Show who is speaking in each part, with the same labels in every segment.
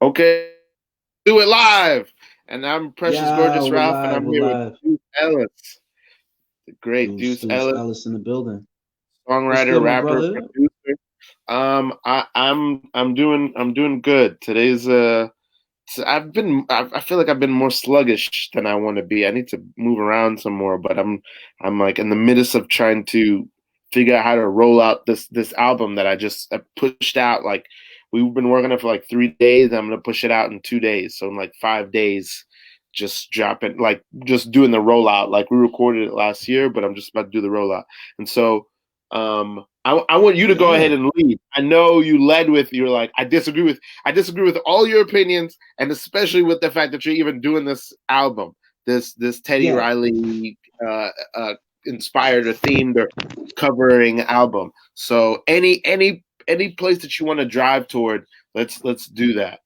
Speaker 1: Okay, do it live. And I'm Precious
Speaker 2: Yeah,
Speaker 1: Gorgeous
Speaker 2: we're
Speaker 1: Ralph, and
Speaker 2: live.
Speaker 1: I'm
Speaker 2: We're
Speaker 1: here with
Speaker 2: live.
Speaker 1: Deuce Ellis, the great Deuce
Speaker 2: Deuce
Speaker 1: Ellis,
Speaker 2: Ellis in the building. What's
Speaker 1: songwriter,
Speaker 2: good, my
Speaker 1: rapper,
Speaker 2: brother?
Speaker 1: producer. I'm doing good. I feel like I've been more sluggish than I want to be. I need to move around some more, but I'm like in the midst of trying to figure out how to roll out this album that I pushed out. Like we've been working on it for like 3 days. I'm gonna push it out in 2 days, so in like 5 days, just dropping like just doing the rollout. Like we recorded it last year, but I'm just about to do the rollout, and so I want you to go ahead
Speaker 2: Yeah.
Speaker 1: and lead. I know you led with you're like I disagree with all your opinions, and especially with the fact that you're even doing this album, this Teddy
Speaker 2: Yeah.
Speaker 1: Riley uh, uh, inspired or themed or covering album. So any place that you want to drive toward, let's do that.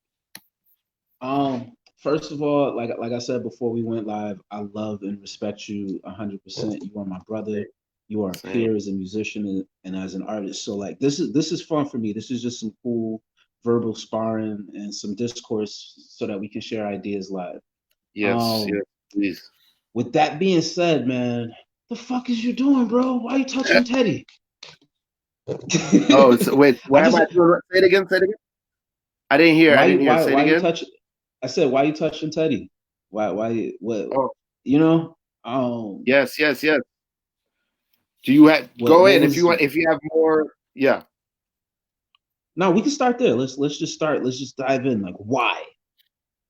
Speaker 2: First of all, like I said before we went live, I love and respect you 100%. You are my brother. You are a
Speaker 1: Same.
Speaker 2: peer as a musician and as an artist. So like this is fun for me. This is just some cool verbal sparring and some discourse so that we can share ideas live.
Speaker 1: Yes,
Speaker 2: Um,
Speaker 1: yes, please.
Speaker 2: with that being said, man, the fuck is you doing, bro? Why are you touching Teddy?
Speaker 1: Oh, so wait,
Speaker 2: I
Speaker 1: what am
Speaker 2: just
Speaker 1: I doing? Say it again. Say it again. I didn't hear. I
Speaker 2: why
Speaker 1: didn't hear. Say it
Speaker 2: why you
Speaker 1: again.
Speaker 2: touch I said why you touching Teddy? Why what
Speaker 1: Oh,
Speaker 2: you know? Um
Speaker 1: yes, yes, yes. Do you have
Speaker 2: what
Speaker 1: go
Speaker 2: what
Speaker 1: ahead if you
Speaker 2: was
Speaker 1: want if you have more? Yeah.
Speaker 2: no, we can start there. Let's just start. Let's just dive in. Like why?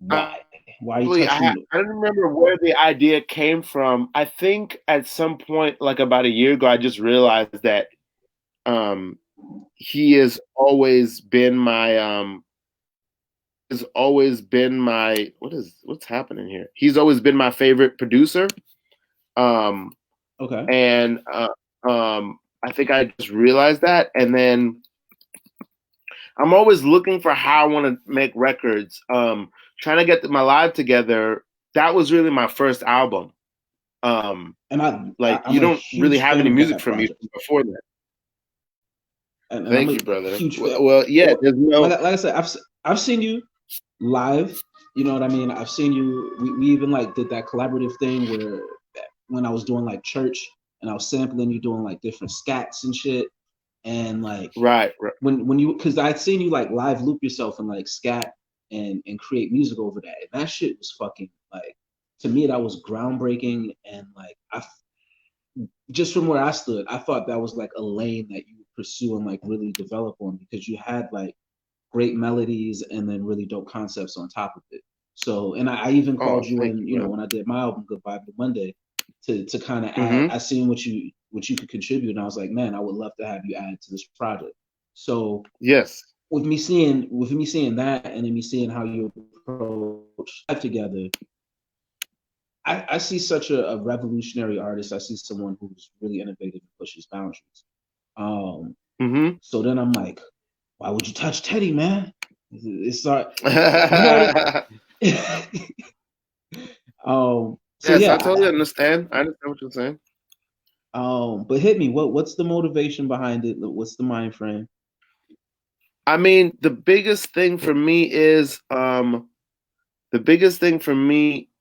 Speaker 1: Uh,
Speaker 2: Why? Why are you touching
Speaker 1: I don't remember where the idea came from. I think at some point, like about a year ago, I just realized that um, he has always been my what's happening here. He's always been my favorite producer, um,
Speaker 2: okay.
Speaker 1: and I think I just realized that, and then I'm always looking for how I want to make records. Trying to get my live together. That was really my first album. Um,
Speaker 2: And
Speaker 1: like
Speaker 2: I'm
Speaker 1: you
Speaker 2: a
Speaker 1: don't really
Speaker 2: huge
Speaker 1: have
Speaker 2: fan
Speaker 1: any
Speaker 2: of
Speaker 1: music
Speaker 2: that
Speaker 1: from you
Speaker 2: project.
Speaker 1: before that.
Speaker 2: And I'm
Speaker 1: Thank
Speaker 2: a
Speaker 1: you, brother.
Speaker 2: huge fan.
Speaker 1: Well, yeah,
Speaker 2: Well,
Speaker 1: there's no
Speaker 2: like I said, I've seen you live. You know what I mean? I've seen you. We even like did that collaborative thing where when I was doing like church and I was sampling you doing like different scats and shit. And like
Speaker 1: right, right.
Speaker 2: when you because I'd seen you like live loop yourself and like scat and create music over that. And that shit was fucking like to me that was groundbreaking and like I just from where I stood, I thought that was like a lane that you would pursue and like really develop on because you had like great melodies and then really dope concepts on top of it. So, and I even called
Speaker 1: Oh,
Speaker 2: you
Speaker 1: thank
Speaker 2: in,
Speaker 1: you,
Speaker 2: you know,
Speaker 1: brother.
Speaker 2: when I did my album Goodbye to Monday to kind of add.
Speaker 1: Mm-hmm.
Speaker 2: I seen what you could contribute, and I was like, man, I would love to have you add to this project. So
Speaker 1: Yes.
Speaker 2: with me seeing that, and then me seeing how you approach life together, I see such a revolutionary artist. I see someone who's really innovative and pushes boundaries. Um,
Speaker 1: Mm-hmm.
Speaker 2: so then I'm like, why would you touch Teddy, man? It's not, you know what? So
Speaker 1: Yes, I
Speaker 2: yeah,
Speaker 1: totally understand. I understand what you're saying.
Speaker 2: but hit me. What's the motivation behind it? What's the mind frame?
Speaker 1: I mean, the biggest thing for me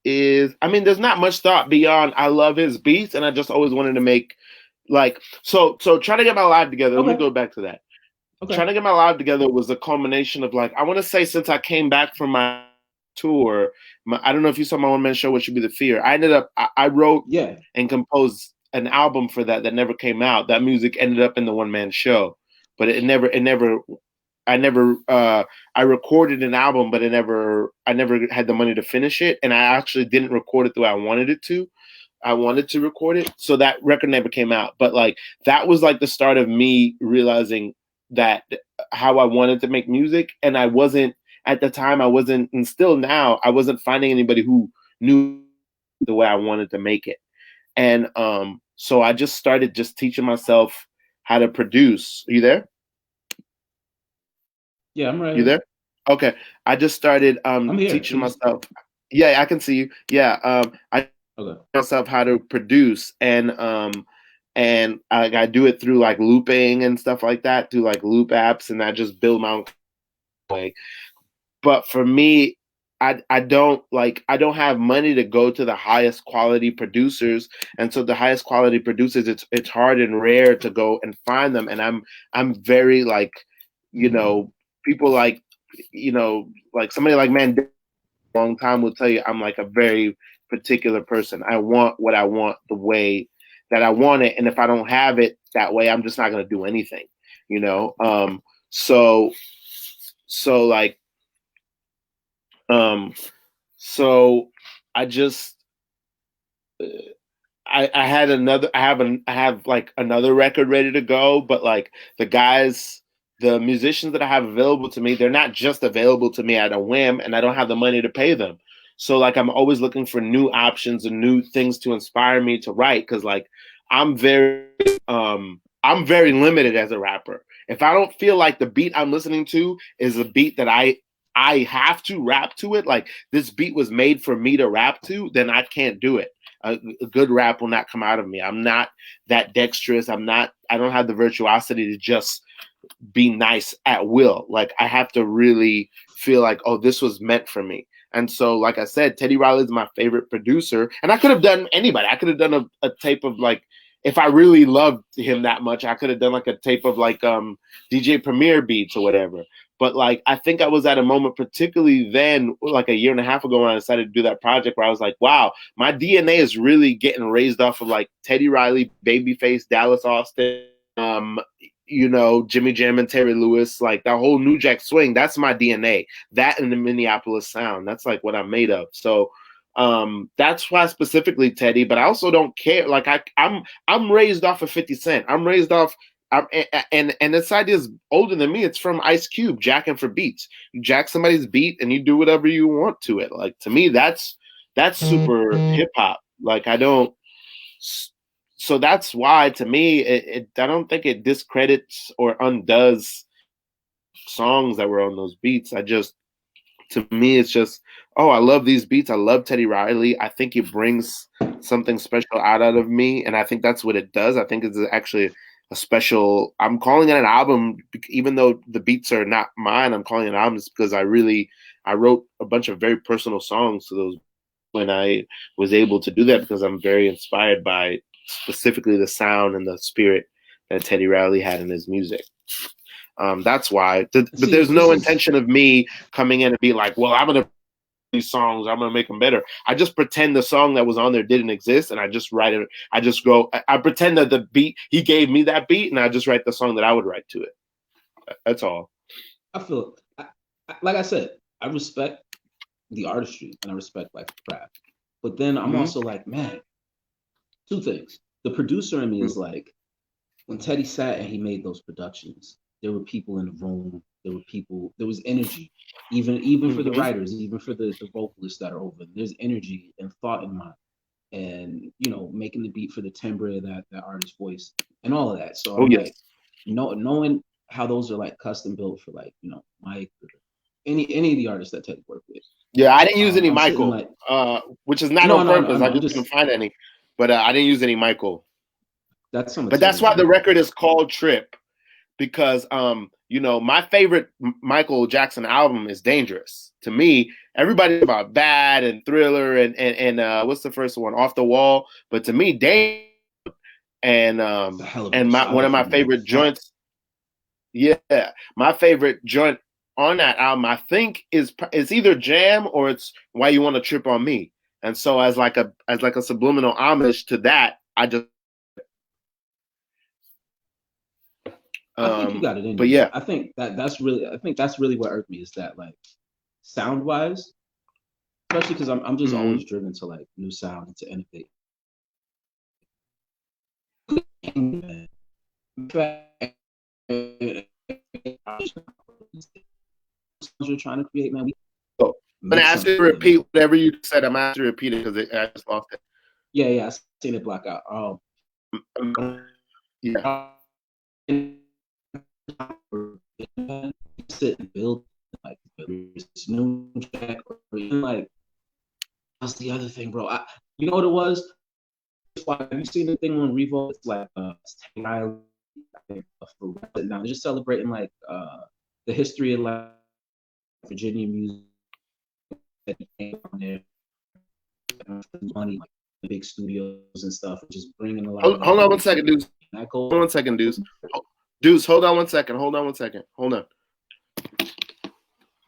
Speaker 1: is, I mean, there's not much thought beyond I love his beats, and I just always wanted to make like so trying to get my life together. Let me
Speaker 2: Okay,
Speaker 1: go back to that.
Speaker 2: okay,
Speaker 1: Trying to get my life together was a culmination of like I want to say since I came back from my tour. I don't know if you saw my one man show, What Should Be the Fear. I wrote
Speaker 2: yeah,
Speaker 1: and composed an album for that never came out. That music ended up in the one man show, but it never. I never I recorded an album, but I never had the money to finish it, and I actually didn't record it the way I wanted it to. I wanted to record it, so that record never came out. But like that was like the start of me realizing that how I wanted to make music, and I wasn't at the time. I wasn't, and still now, I wasn't finding anybody who knew the way I wanted to make it. And so I just started just teaching myself how to produce. Are you there?
Speaker 2: yeah. I'm right
Speaker 1: You
Speaker 2: here.
Speaker 1: there? Okay. I just started
Speaker 2: I'm here.
Speaker 1: teaching myself. Yeah, I can see you. Yeah, I
Speaker 2: Okay.
Speaker 1: myself how to produce and I do it through like looping and stuff like that, through like loop apps, and I just build my own way. but for me, I don't have money to go to the highest quality producers, and so the highest quality producers, it's hard and rare to go and find them, and I'm very like, you know, people like, you know, like somebody like Mandela a long time will tell you I'm like a very particular person. I want what I want the way that I want it, and if I don't have it that way, I'm just not gonna do anything, you know. So so like um so I just I had another I have like another record ready to go, but like the guys, the musicians that I have available to me, they're not just available to me at a whim, and I don't have the money to pay them. So like I'm always looking for new options and new things to inspire me to write, because like I'm very I'm very limited as a rapper. If I don't feel like the beat I'm listening to is a beat that I have to rap to it, like this beat was made for me to rap to, then I can't do it. A good rap will not come out of me. I'm not that dexterous. I don't have the virtuosity to just be nice at will. Like I have to really feel like, oh, this was meant for me. And so, like I said, Teddy Riley is my favorite producer, and I could have done anybody. I could have done a tape of like, if I really loved him that much, I could have done like a tape of like DJ Premier beats or whatever. But like, I think I was at a moment, particularly then, like a year and a half ago, when I decided to do that project, where I was like, wow, my DNA is really getting raised off of like Teddy Riley, Babyface, Dallas Austin, um, you know, Jimmy Jam and Terry Lewis, like that whole New Jack Swing. That's my DNA. That and the Minneapolis sound. That's like what I'm made of. So that's why specifically Teddy. But I also don't care. Like I'm raised off of 50 Cent. I'm raised off. And this idea is older than me. It's from Ice Cube, jacking for beats. You jack somebody's beat and you do whatever you want to it. Like to me, that's super hip hop. Like I don't. So that's why to me, I don't think it discredits or undoes songs that were on those beats. I just, to me, it's just, oh, I love these beats. I love Teddy Riley. I think it brings something special out of me, and I think that's what it does. I think it's actually a special. I'm calling it an album, even though the beats are not mine. I'm calling it an album just because I wrote a bunch of very personal songs to those when I was able to do that, because I'm very inspired by specifically the sound and the spirit that Teddy Riley had in his music. That's why. But
Speaker 2: See,
Speaker 1: there's no intention of me coming in and be like, well, I'm gonna these songs, I'm gonna make them better. I just pretend the song that was on there didn't exist, and I just write it. I just go. I pretend that the beat he gave me that beat, and I just write the song that I would write to it. That's all.
Speaker 2: I feel like I said, I respect the artistry and I respect like the craft. But then I'm
Speaker 1: Mm-hmm.
Speaker 2: also like, man, two things. The producer in me is like, when Teddy sat and he made those productions, there were people in the room. There were people. There was energy, even for the
Speaker 1: Mm-hmm.
Speaker 2: writers, even for the vocalists that are over. There's energy and thought in mind, and making the beat for the timbre of that artist's voice and all of that. So
Speaker 1: Oh
Speaker 2: I'm like,
Speaker 1: yes.
Speaker 2: knowing how those are like custom built for like Mike, or any of the artists that Teddy worked with.
Speaker 1: Yeah, I didn't use any
Speaker 2: I'm sitting
Speaker 1: Michael,
Speaker 2: like,
Speaker 1: which is not
Speaker 2: no,
Speaker 1: on
Speaker 2: no, no,
Speaker 1: purpose. I
Speaker 2: no. I'm
Speaker 1: just
Speaker 2: just
Speaker 1: couldn't find any, but I didn't use any Michael.
Speaker 2: that's some of
Speaker 1: But that's
Speaker 2: Teddy's
Speaker 1: why the
Speaker 2: work.
Speaker 1: record is called Trip, because my favorite Michael Jackson album is Dangerous. To me, everybody about Bad and Thriller and what's the first one, Off the Wall, but to me, and
Speaker 2: It's a hell of a
Speaker 1: and one of my
Speaker 2: discography, man.
Speaker 1: favorite
Speaker 2: Fuck.
Speaker 1: joints, yeah, my favorite joint on that album, I think, is it's either Jam or it's Why You Want to Trip on Me. And so as like a subliminal homage to that, I just
Speaker 2: I think you got it in
Speaker 1: but
Speaker 2: you,
Speaker 1: yeah.
Speaker 2: man. I think that's really what irked me is that like sound wise, especially because I'm just
Speaker 1: Mm-hmm.
Speaker 2: always driven to like new sound and to innovate. In fact, you're trying to create, man, we
Speaker 1: So I'm
Speaker 2: make
Speaker 1: gonna ask
Speaker 2: something
Speaker 1: you to
Speaker 2: and
Speaker 1: repeat whatever you said. I'm gonna ask you to repeat it because I just lost it.
Speaker 2: yeah, yeah, I seen it black out.
Speaker 1: Yeah.
Speaker 2: Sit and build like this new track or even like that's the other thing, bro. You know what it was? Have you seen the thing on Revo? It's like now they're just celebrating like the history of like Virginia music that came on there, money, like the big studios and stuff, just bringing a lot of that
Speaker 1: Hold on one
Speaker 2: money to
Speaker 1: second,
Speaker 2: it.
Speaker 1: Deuce.
Speaker 2: That
Speaker 1: Hold on
Speaker 2: goes.
Speaker 1: one second, Deuce. Deuce, hold on one second. Hold on one second. Hold on.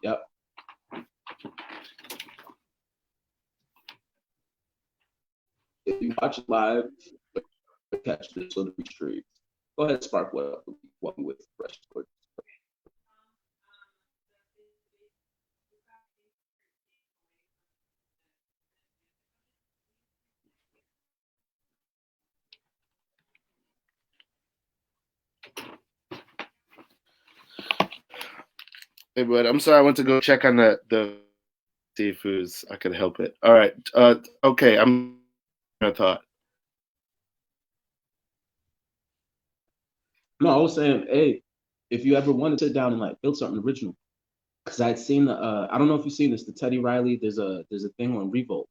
Speaker 2: Yep. If you watch it live, catch this on the stream. Go ahead, Spark. What with fresh.
Speaker 1: Hey, bud, I'm sorry. I went to go check on the seafoods. I could help it. All right. Okay. I thought.
Speaker 2: No, I was saying, hey, if you ever want to sit down and like build something original, because I'd seen the I don't know if you've seen this, the Teddy Riley. There's a thing on Revolt,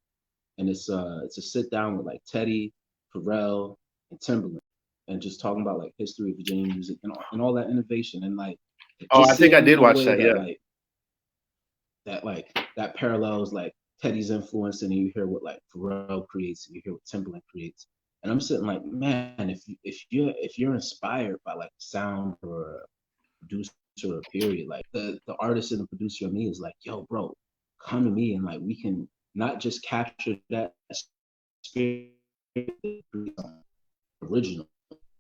Speaker 2: and it's a sit down with like Teddy, Pharrell, and Timberland, and just talking about like history of Virginia music and all that innovation and like
Speaker 1: Oh,
Speaker 2: just
Speaker 1: I think I
Speaker 2: seeing
Speaker 1: did
Speaker 2: the
Speaker 1: watch
Speaker 2: way
Speaker 1: that.
Speaker 2: that
Speaker 1: Yeah.
Speaker 2: that parallels like Teddy's influence, and you hear what like Pharrell creates, and you hear what Timberland creates, and I'm sitting like, man, if you're inspired by like sound or a producer or a period, like the artist and the producer of me is like, yo, bro, come to me and like we can not just capture that spirit original,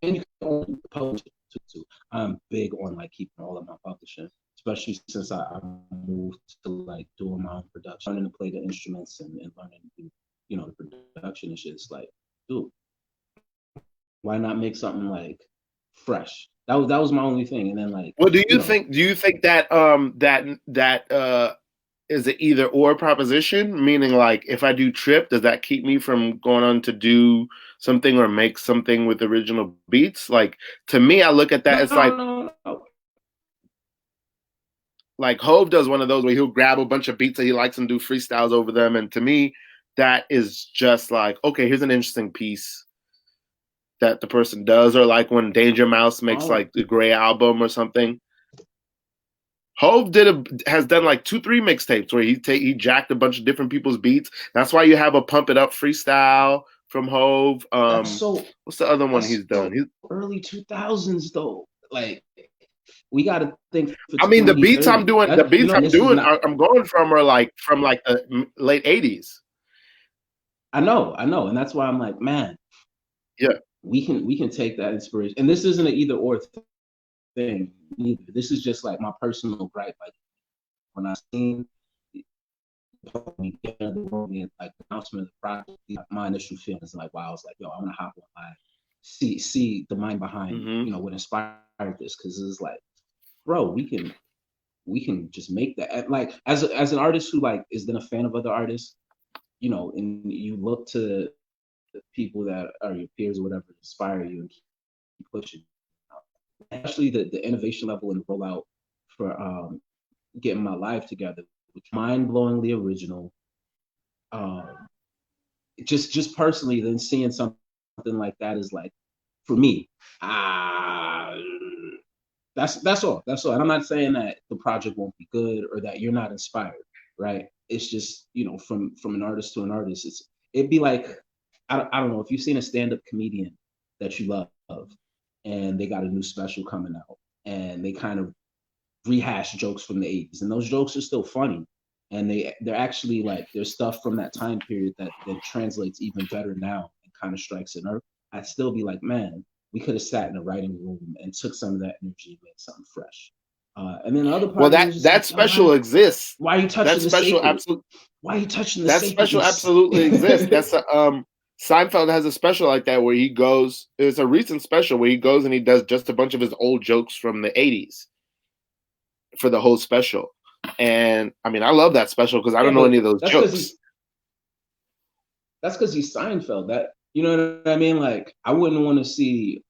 Speaker 2: and you can publish it too. I'm big on like keeping all of my publishing, especially since I moved to like doing my own production, learning to play the instruments and learning, the production and shit. It's like, dude, why not make something like fresh? That was my only thing. And then like,
Speaker 1: Well, do you think that is an either or proposition? Meaning, like, if I do Trip, does that keep me from going on to do something or make something with original beats? Like, to me, I look at that.
Speaker 2: No,
Speaker 1: It's like
Speaker 2: no.
Speaker 1: Hove does one of those where he'll grab a bunch of beats that he likes and do freestyles over them. And to me, that is just like, okay, here's an interesting piece that the person does. Or like when Danger Mouse makes
Speaker 2: Oh,
Speaker 1: like the Gray album or something. Hove has done like 2-3 mixtapes where he jacked a bunch of different people's beats. That's why you have a Pump It Up freestyle from Hove.
Speaker 2: that's so
Speaker 1: What's the other one
Speaker 2: that's
Speaker 1: he's done?
Speaker 2: so early 2000s though. Like we got to think for
Speaker 1: I mean,
Speaker 2: 2030.
Speaker 1: the
Speaker 2: That
Speaker 1: beats
Speaker 2: and
Speaker 1: I'm
Speaker 2: this is
Speaker 1: doing,
Speaker 2: not.
Speaker 1: I'm going from like the late '80s.
Speaker 2: I know, and that's why I'm like, man,
Speaker 1: Yeah.
Speaker 2: we can take that inspiration. And this isn't an either or thing either. This is just like my personal gripe. Like when I seen me get in the room and like the announcement of the project, my initial feelings like, wow, I was like, yo, I'm gonna hop on live, see the mind behind,
Speaker 1: Mm-hmm.
Speaker 2: what inspired this, because it's like, bro, we can just make that. And like as an artist who like is then a fan of other artists, and you look to the people that are your peers or whatever inspire you and keep pushing. Especially the innovation level and the rollout for getting my life together, which mind-blowingly original. Um, just personally, then seeing something like that is like, for me, ah, that's all. That's all. And I'm not saying that the project won't be good or that you're not inspired, right? It's just from an artist to an artist, it'd be like I don't know if you've seen a stand-up comedian that you love and they got a new special coming out and they kind of rehash jokes from the 80s and those jokes are still funny and they're actually like there's stuff from that time period that translates even better now and kind of strikes a nerve. I'd still be like, man, we could have sat in a writing room and took some of that energy and made something fresh. And then the other
Speaker 1: Well,
Speaker 2: part of me is just
Speaker 1: that
Speaker 2: like, yo,
Speaker 1: special exists.
Speaker 2: why are you
Speaker 1: That
Speaker 2: touching the
Speaker 1: special
Speaker 2: sacred?
Speaker 1: absolutely
Speaker 2: Why are you touching the
Speaker 1: that special
Speaker 2: sacredness?
Speaker 1: absolutely exists. That's Seinfeld has a special like that where he goes. It's a recent special where he goes and he does just a bunch of his old jokes from the '80s for the whole special. And I mean, I love that special because I
Speaker 2: Yeah,
Speaker 1: don't know
Speaker 2: but
Speaker 1: any of those jokes.
Speaker 2: that's because he's Seinfeld. That you know what I mean? Like I wouldn't want to see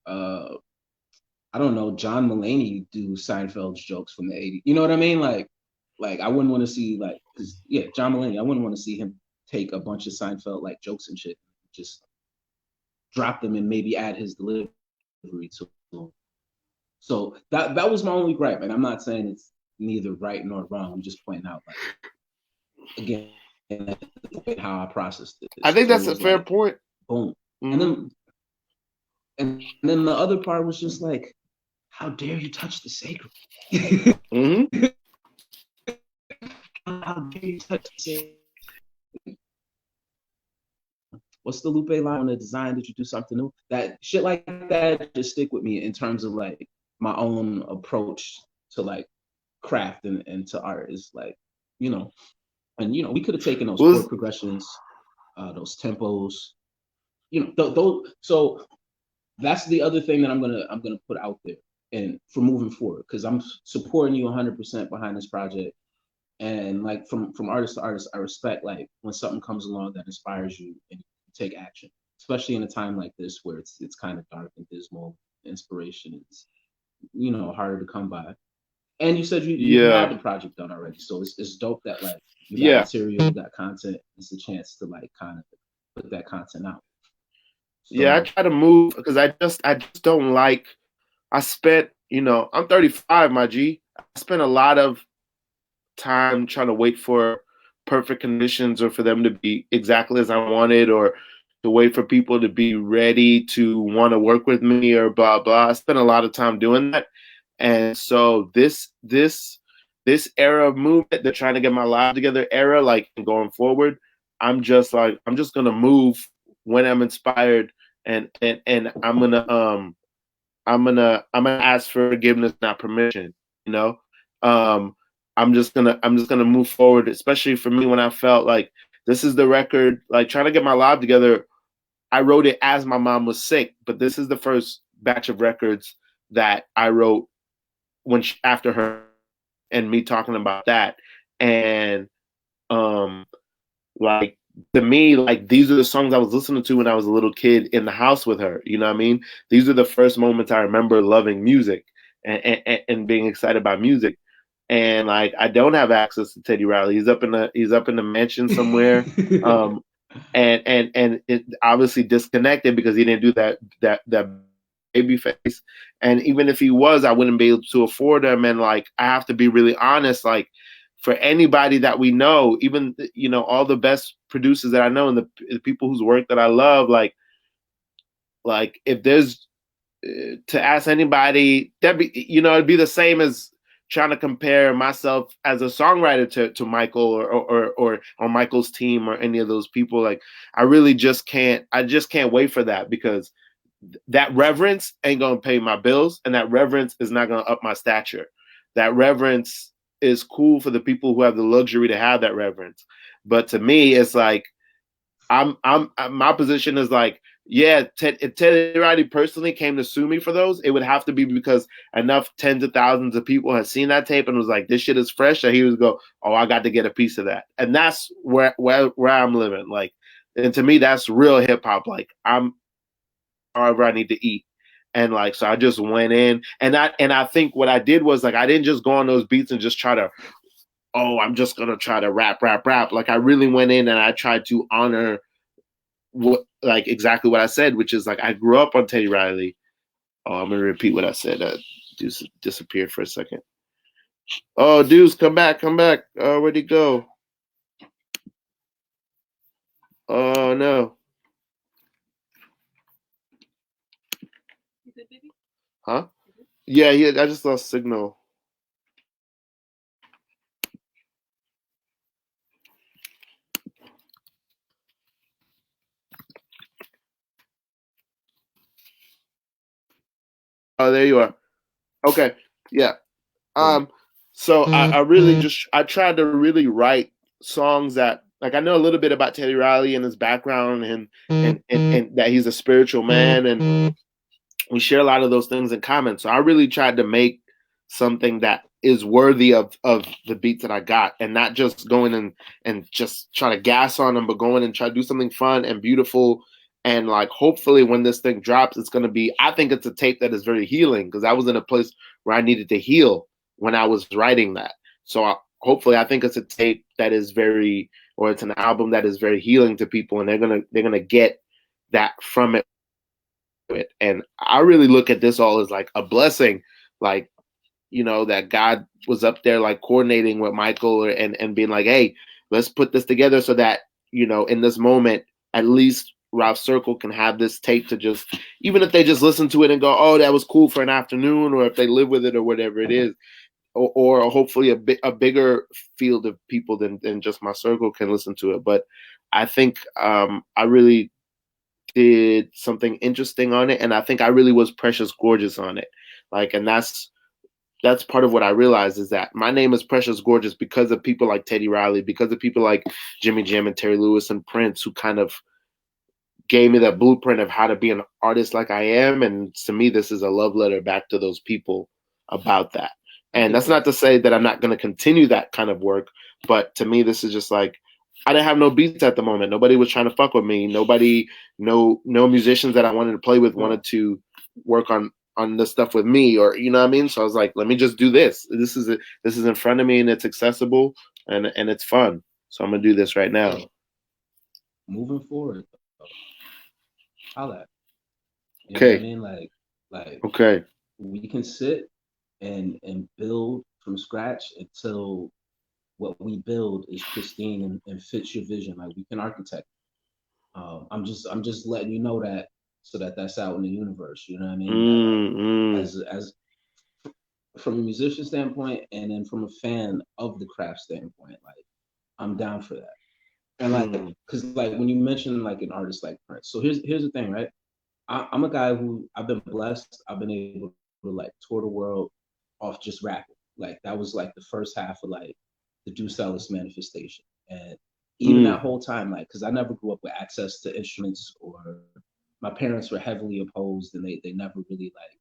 Speaker 2: I don't know, John Mulaney do Seinfeld's jokes from the 80s. You know what I mean? Like I wouldn't want to see like because yeah, John Mulaney, I wouldn't want to see him take a bunch of Seinfeld like jokes and shit, just drop them and maybe add his delivery to them. So that was my only gripe, and I'm not saying neither right nor wrong. I'm just pointing out, like, again, how I processed
Speaker 1: I
Speaker 2: this.
Speaker 1: think
Speaker 2: So it
Speaker 1: that's a
Speaker 2: was
Speaker 1: fair
Speaker 2: like,
Speaker 1: point.
Speaker 2: boom. And
Speaker 1: Mm-hmm.
Speaker 2: then the other part was just like, how dare you touch the sacred?
Speaker 1: Mm-hmm.
Speaker 2: How dare you touch the sacred? What's the Lupe line on the design? Did you do something new? That shit like that just stick with me in terms of like my own approach to like craft and to art is like, you know, and we could have taken those chord
Speaker 1: Was
Speaker 2: progressions, those tempos, those. So that's the other thing that I'm gonna put out there and for moving forward, because I'm supporting you 100% behind this project. And like from artist to artist, I respect like when something comes along that inspires you and you take action, especially in a time like this where it's kind of dark and dismal. Inspiration is harder to come by. And you said you had
Speaker 1: yeah,
Speaker 2: the project done already, so it's dope that like you got
Speaker 1: yeah,
Speaker 2: material, you got content. It's a chance to like kind of put that content out.
Speaker 1: yeah. I
Speaker 2: So
Speaker 1: try to move because I just don't like. I spent, I'm 35, my G. I spent a lot of time trying to wait for perfect conditions or for them to be exactly as I wanted or to wait for people to be ready to want to work with me or blah blah. I spent a lot of time doing that. And so this era of movement, they're trying to get my life together era, like going forward, I'm just gonna move when I'm inspired and I'm gonna ask for forgiveness, not permission. You know, um, I'm just gonna move forward, especially for me when I felt like this is the record. Like trying to get my life together, I wrote it as my mom was sick, but this is the first batch of records that I wrote after her and me talking about that and um like to me, like these are the songs I was listening to when I was a little kid in the house with her. You know what I mean? These are the first moments I remember loving music and being excited about music. And like I don't have access to Teddy Riley. He's up in the mansion somewhere. Um and it obviously disconnected because he didn't do that baby face. And even if he was, I wouldn't be able to afford him. And like I have to be really honest, like for anybody that we know, even all the best producers that I know and the people whose work that I love, like if there's to ask anybody, that be it'd be the same as trying to compare myself as a songwriter to Michael or Michael's team or any of those people. Like I really just can't. I just can't wait for that because that reverence ain't gonna pay my bills, and that reverence is not gonna up my stature. That reverence is cool for the people who have the luxury to have that reverence, but to me, it's like my position is like, yeah, if Teddy Riley personally came to sue me for those, it would have to be because enough tens of thousands of people had seen that tape and was like, this shit is fresh, and he would go, oh, I got to get a piece of that, and that's where I'm living. Like, and to me, that's real hip hop. Like, I'm however I need to eat. And like so I just went in and I think what I did was like I didn't just go on those beats and just try to I'm just gonna try to rap. Like I really went in and I tried to honor what like exactly what I said, which is like I grew up on Teddy Riley. Oh, I'm gonna repeat what I said. Deuce disappeared for a second. Oh, Deuce, come back. Where'd he go? Oh no. Huh? Yeah, I just lost signal. Oh, there you are. Okay. Yeah.
Speaker 2: yeah.
Speaker 1: So I really I tried to really write songs that like I know a little bit about Teddy Riley and his background and that he's a spiritual man and we share a lot of those things in common. So I really tried to make something that is worthy of the beats that I got and not just going and just try to gas on them, but going and try to do something fun and beautiful. And like, hopefully when this thing drops, it's going to be, I think it's a tape that is very healing because I was in a place where I needed to heal when I was writing that. So hopefully I think it's a tape that is very, or it's an album that is very healing to people and they're going to get that from it. And I really look at this all as like a blessing. Like that God was up there like coordinating with Michael and being like, hey, let's put this together so that, in this moment, at least Ralph Circle can have this tape to just, even if they just listen to it and go, oh, that was cool for an afternoon, or if they live with it or whatever it is, or hopefully a bigger field of people than just my circle can listen to it. But I think I really did something interesting on it, and I think I really was Precious Gorgeous on it. Like, and that's part of what I realized is that my name is Precious Gorgeous because of people like Teddy Riley, because of people like Jimmy Jam and Terry Lewis and Prince, who kind of gave me that blueprint of how to be an artist like I am. And to me, this is a love letter back to those people about that.
Speaker 2: I
Speaker 1: And
Speaker 2: dig
Speaker 1: that's
Speaker 2: that.
Speaker 1: not to say that I'm not going to continue that kind of work, but to me, this is just like, I didn't have no beats at the moment. Nobody was trying to fuck with me. Nobody, no musicians that I wanted to play with wanted to work on this stuff with me, or you know what I mean. So I was like, let me just do this. This is in front of me and it's accessible and it's fun. So I'm gonna do this right now.
Speaker 2: Yo, moving forward, though, holla. You know what I
Speaker 1: Okay.
Speaker 2: mean? Like
Speaker 1: Okay.
Speaker 2: we can sit and build from scratch until what we build is pristine and fits your vision. Like we can architect. I'm just letting you know that so that that's out in the universe. You know what I mean? That like
Speaker 1: Mm,
Speaker 2: as from a musician standpoint, and then from a fan of the craft standpoint, like I'm down for that. And like,
Speaker 1: mm,
Speaker 2: cause like when you mention like an artist like Prince, so here's the thing, right? I'm a guy who I've been blessed. I've been able to like tour the world off just rapping. Like that was like the first half of like the Deuce Ellis manifestation, and even that
Speaker 1: mm,
Speaker 2: whole time, like, cause I never grew up with access to instruments, or my parents were heavily opposed, and they never really like.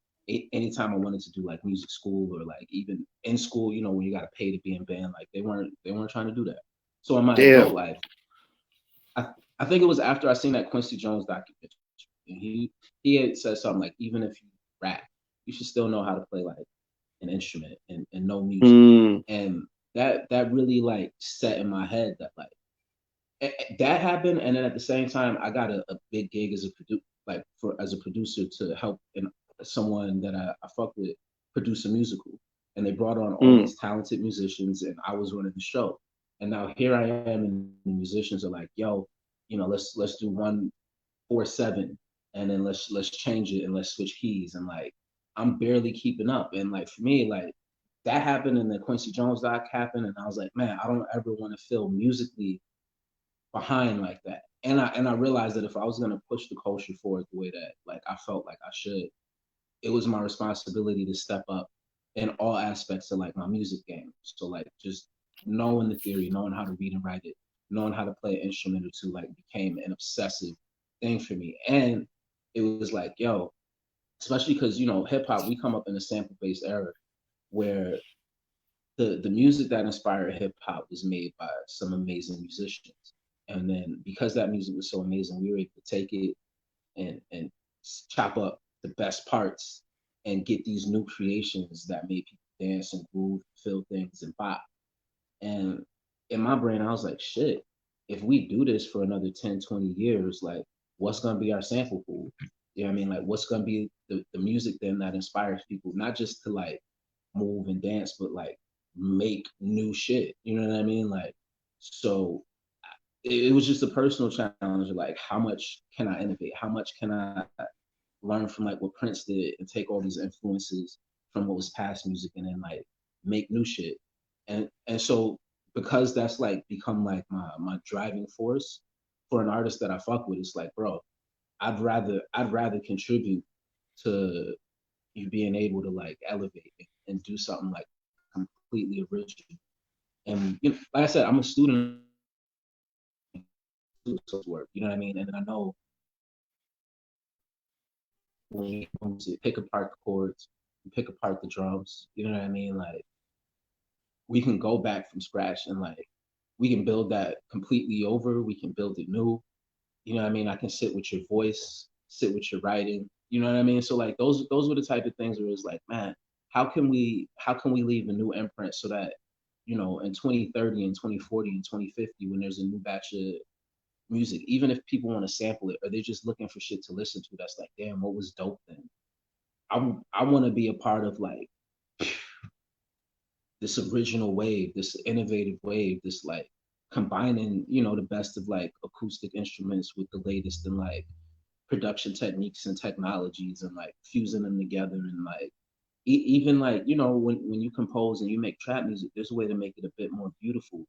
Speaker 2: Anytime I wanted to do like music school or like even in school, when you got to pay to be in band, like they weren't trying to do that. So in my adult
Speaker 1: damn.
Speaker 2: life, I, I think it was after I seen that Quincy Jones documentary, and he had said something like, even if you rap, you should still know how to play like an instrument and know music,
Speaker 1: Mm,
Speaker 2: and that really like set in my head that like that happened, and then at the same time I got a big gig as a like for as a producer to help in someone that I fuck with produce a musical, and they brought on all
Speaker 1: mm,
Speaker 2: these talented musicians, and I was running the show, and now here I am, and the musicians are like, yo, let's do 1-4-7, and then let's change it and let's switch keys, and like I'm barely keeping up, and like for me like that happened, and the Quincy Jones doc happened, and I was like, man, I don't ever want to feel musically behind like that. And I realized that if I was gonna push the culture forward the way that like I felt like I should, it was my responsibility to step up in all aspects of like my music game. So like just knowing the theory, knowing how to read and write it, knowing how to play an instrument or two, like became an obsessive thing for me. And it was like, yo, especially because hip hop, we come up in a sample based era where the music that inspired hip hop was made by some amazing musicians. And then because that music was so amazing, we were able to take it and chop up the best parts and get these new creations that made people dance and groove, feel things and pop. And in my brain, I was like, shit, if we do this for another 10, 20 years, like what's gonna be our sample pool? You know what I mean? Like what's gonna be the music then that inspires people, not just to like move and dance, but like make new shit. You know what I mean? Like, so it was just a personal challenge of like, how much can I innovate? How much can I learn from like what Prince did and take all these influences from what was past music and then like make new shit. And so because that's like become like my driving force for an artist that I fuck with, it's like, bro, I'd rather contribute to you being able to like elevate and do something like completely original. And like I said, I'm a student of social work. You know what I mean? And I know when we pick apart the chords, pick apart the drums. You know what I mean? Like we can go back from scratch and like we can build that completely over. We can build it new. You know what I mean? I can sit with your voice, sit with your writing. You know what I mean? So like those were the type of things where it's like, man, how can we leave a new imprint so that in 2030 and 2040 and 2050 when there's a new batch of music, even if people want to sample it or they're just looking for shit to listen to, that's like, damn, what was dope then? I want to be a part of like this original wave, this innovative wave, this like combining, the best of like acoustic instruments with the latest in like production techniques and technologies and like fusing them together and like even like when you compose and you make trap music, there's a way to make it a bit more beautiful,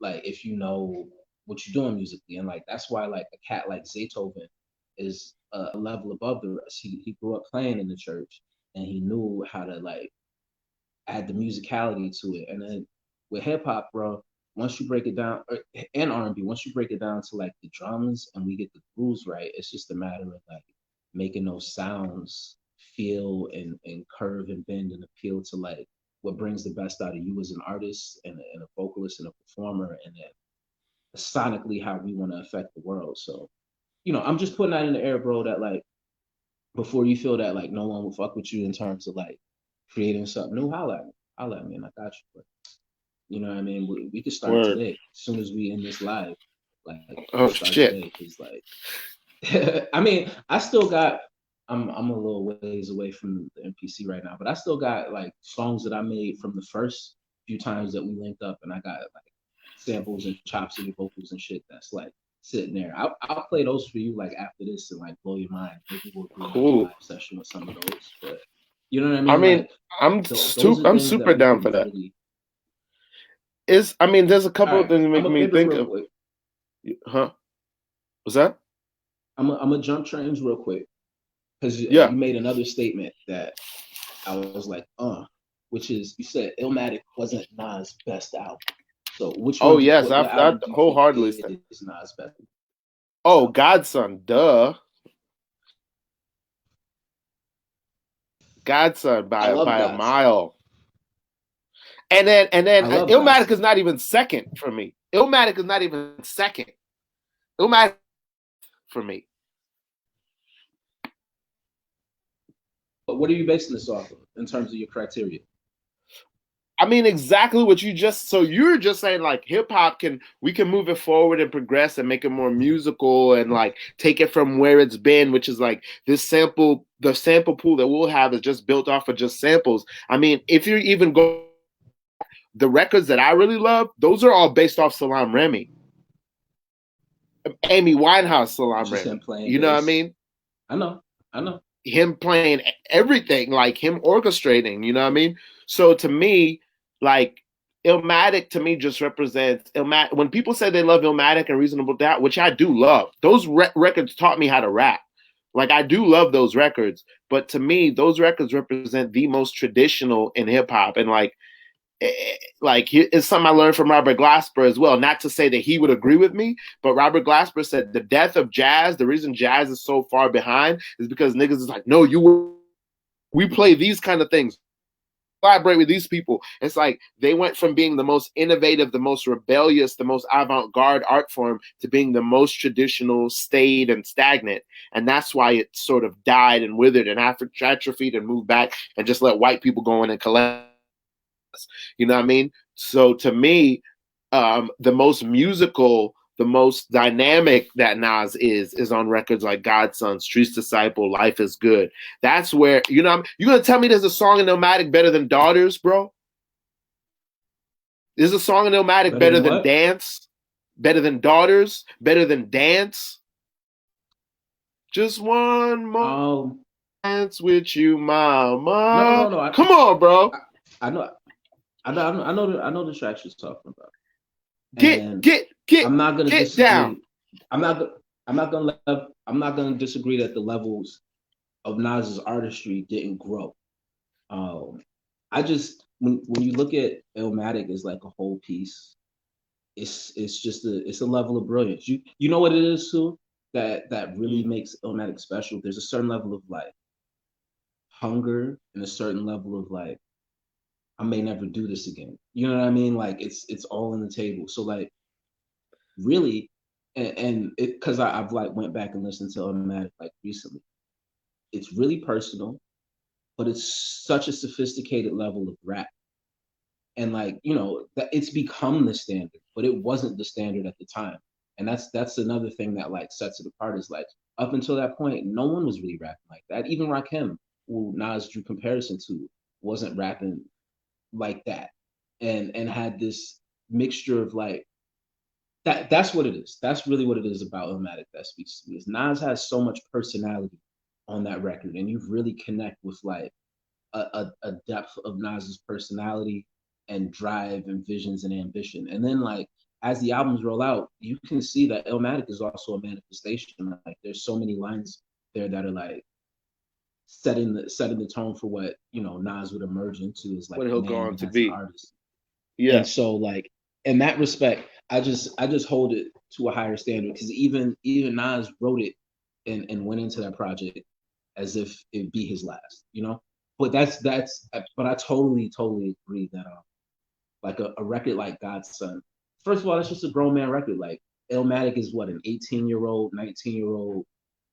Speaker 2: like if you know what you're doing musically. And like that's why like a cat like Zaytoven is a level above the rest. He grew up playing in the church and he knew how to like add the musicality to it. And then with hip hop, bro, once you break it down, and R&B, once you break it down to like the drums and we get the grooves right, it's just a matter of like making those sounds feel and curve and bend and appeal to like what brings the best out of you as an artist and a vocalist and a performer, and then sonically how we want to affect the world. So, I'm just putting that in the air, bro, that like before you feel that like no one will fuck with you in terms of like creating something new, holla at me. Holla at me and I got you. But you know what I mean? We could start
Speaker 1: Word.
Speaker 2: today. As soon as we end this live, like we
Speaker 1: Oh
Speaker 2: could start
Speaker 1: shit.
Speaker 2: today. Cause like I mean, I still got I'm a little ways away from the MPC right now, but I still got like songs that I made from the first few times that we linked up, and I got like samples and chops of the vocals and shit that's like sitting there. I'll play those for you like after this and like blow your mind. Maybe we'll do another
Speaker 1: Cool.
Speaker 2: live session with some of those. But you know what I
Speaker 1: I
Speaker 2: mean?
Speaker 1: mean,
Speaker 2: Like
Speaker 1: I'm
Speaker 2: those are
Speaker 1: I'm
Speaker 2: things that
Speaker 1: super
Speaker 2: we
Speaker 1: down
Speaker 2: could
Speaker 1: for that.
Speaker 2: really.
Speaker 1: I mean, there's a
Speaker 2: All
Speaker 1: couple of
Speaker 2: right,
Speaker 1: things that
Speaker 2: I'm
Speaker 1: make
Speaker 2: gonna
Speaker 1: me
Speaker 2: pivot
Speaker 1: think
Speaker 2: real
Speaker 1: of.
Speaker 2: quick.
Speaker 1: Huh? Was that?
Speaker 2: I'm gonna jump trains real quick because
Speaker 1: Yeah.
Speaker 2: you made another statement that I was like, which is you said Illmatic wasn't Nas' best album. So which
Speaker 1: Oh
Speaker 2: one?
Speaker 1: yes,
Speaker 2: What
Speaker 1: I
Speaker 2: album do you think
Speaker 1: wholeheartedly
Speaker 2: is
Speaker 1: stand.
Speaker 2: Nas' best
Speaker 1: Oh,
Speaker 2: album?
Speaker 1: Godson, duh. Godson
Speaker 2: I love
Speaker 1: by a
Speaker 2: Godson.
Speaker 1: mile. And then
Speaker 2: I love
Speaker 1: Illmatic is
Speaker 2: Godson.
Speaker 1: not even second for me. Illmatic is not even second. Illmatic for me.
Speaker 2: But what are you basing this off of in terms of your criteria?
Speaker 1: I mean, exactly what you just. So you're just saying like hip hop we can move it forward and progress and make it more musical and like take it from where it's been, which is like the sample pool that we'll have is just built off of just samples. I mean, if you even go the records that I really love, those are all based off Salam Remy, Amy Winehouse, Salam
Speaker 2: Just him
Speaker 1: Remy.
Speaker 2: playing
Speaker 1: You know what I
Speaker 2: bass.
Speaker 1: mean?
Speaker 2: I know. I know.
Speaker 1: Him playing everything, like him orchestrating, you know what I mean? So to me, like Illmatic to me just represents Illmatic. When people say they love Illmatic and Reasonable Doubt, which I do love, those records taught me how to rap. Like I do love those records, but to me, those records represent the most traditional in hip hop, and like it's something I learned from Robert Glasper as well. Not to say that he would agree with me, but Robert Glasper said the death of jazz, the reason jazz is so far behind is because niggas is like, no, we play these kind of things. Collaborate with these people. It's like they went from being the most innovative, the most rebellious, the most avant-garde art form to being the most traditional, staid, and stagnant. And that's why it sort of died and withered and atrophied and moved back and just let white people go in and collect. You know what I mean? So to me, the most musical, the most dynamic that Nas is on records like Godson, Street's Disciple, Life is Good. That's where, you gonna tell me there's a song in Nomadic better than Daughters, bro? There's a song in Nomadic
Speaker 2: Better
Speaker 1: better
Speaker 2: than
Speaker 1: than
Speaker 2: what?
Speaker 1: Dance, better than Daughters, better than Dance. Just one more
Speaker 2: Um,
Speaker 1: dance with you,
Speaker 2: no,
Speaker 1: mama.
Speaker 2: no, no.
Speaker 1: Come on, bro.
Speaker 2: I, I know, I know the tracks you're talking about,
Speaker 1: Get,
Speaker 2: and
Speaker 1: get, get,
Speaker 2: I'm not gonna
Speaker 1: get down.
Speaker 2: disagree. I'm not, I'm not gonna disagree that the levels of Nas's artistry didn't grow. Um, I just when you look at Illmatic as like a whole piece, it's just a level of brilliance. You know what it is too that really makes Illmatic special. There's a certain level of like hunger and a certain level of like I may never do this again. You know what I mean? Like it's all on the table. So like really, and it because I've like went back and listened to Illmatic like recently. It's really personal, but it's such a sophisticated level of rap. And like that it's become the standard, but it wasn't the standard at the time. And that's another thing that like sets it apart is like up until that point, no one was really rapping like that. Even Rakim, who Nas drew comparison to, wasn't rapping like that. and had this mixture of like that's what it is. That's really what it is about Illmatic that speaks to me. Is Nas has so much personality on that record, and you really connect with like a depth of Nas's personality and drive and visions and ambition. And then like as the albums roll out, you can see that Illmatic is also a manifestation. Like there's so many lines there that are like setting the tone for what Nas would emerge into as like
Speaker 1: What
Speaker 2: a
Speaker 1: he'll go
Speaker 2: man
Speaker 1: on
Speaker 2: and
Speaker 1: to
Speaker 2: as an
Speaker 1: be.
Speaker 2: artist.
Speaker 1: Yeah.
Speaker 2: And so like in that respect, I just hold it to a higher standard because even Nas wrote it and went into that project as if it'd be his last. But but I totally agree that like a record like God's Son. First of all, that's just a grown man record. Like Illmatic is what, an 18-year-old, 19-year-old,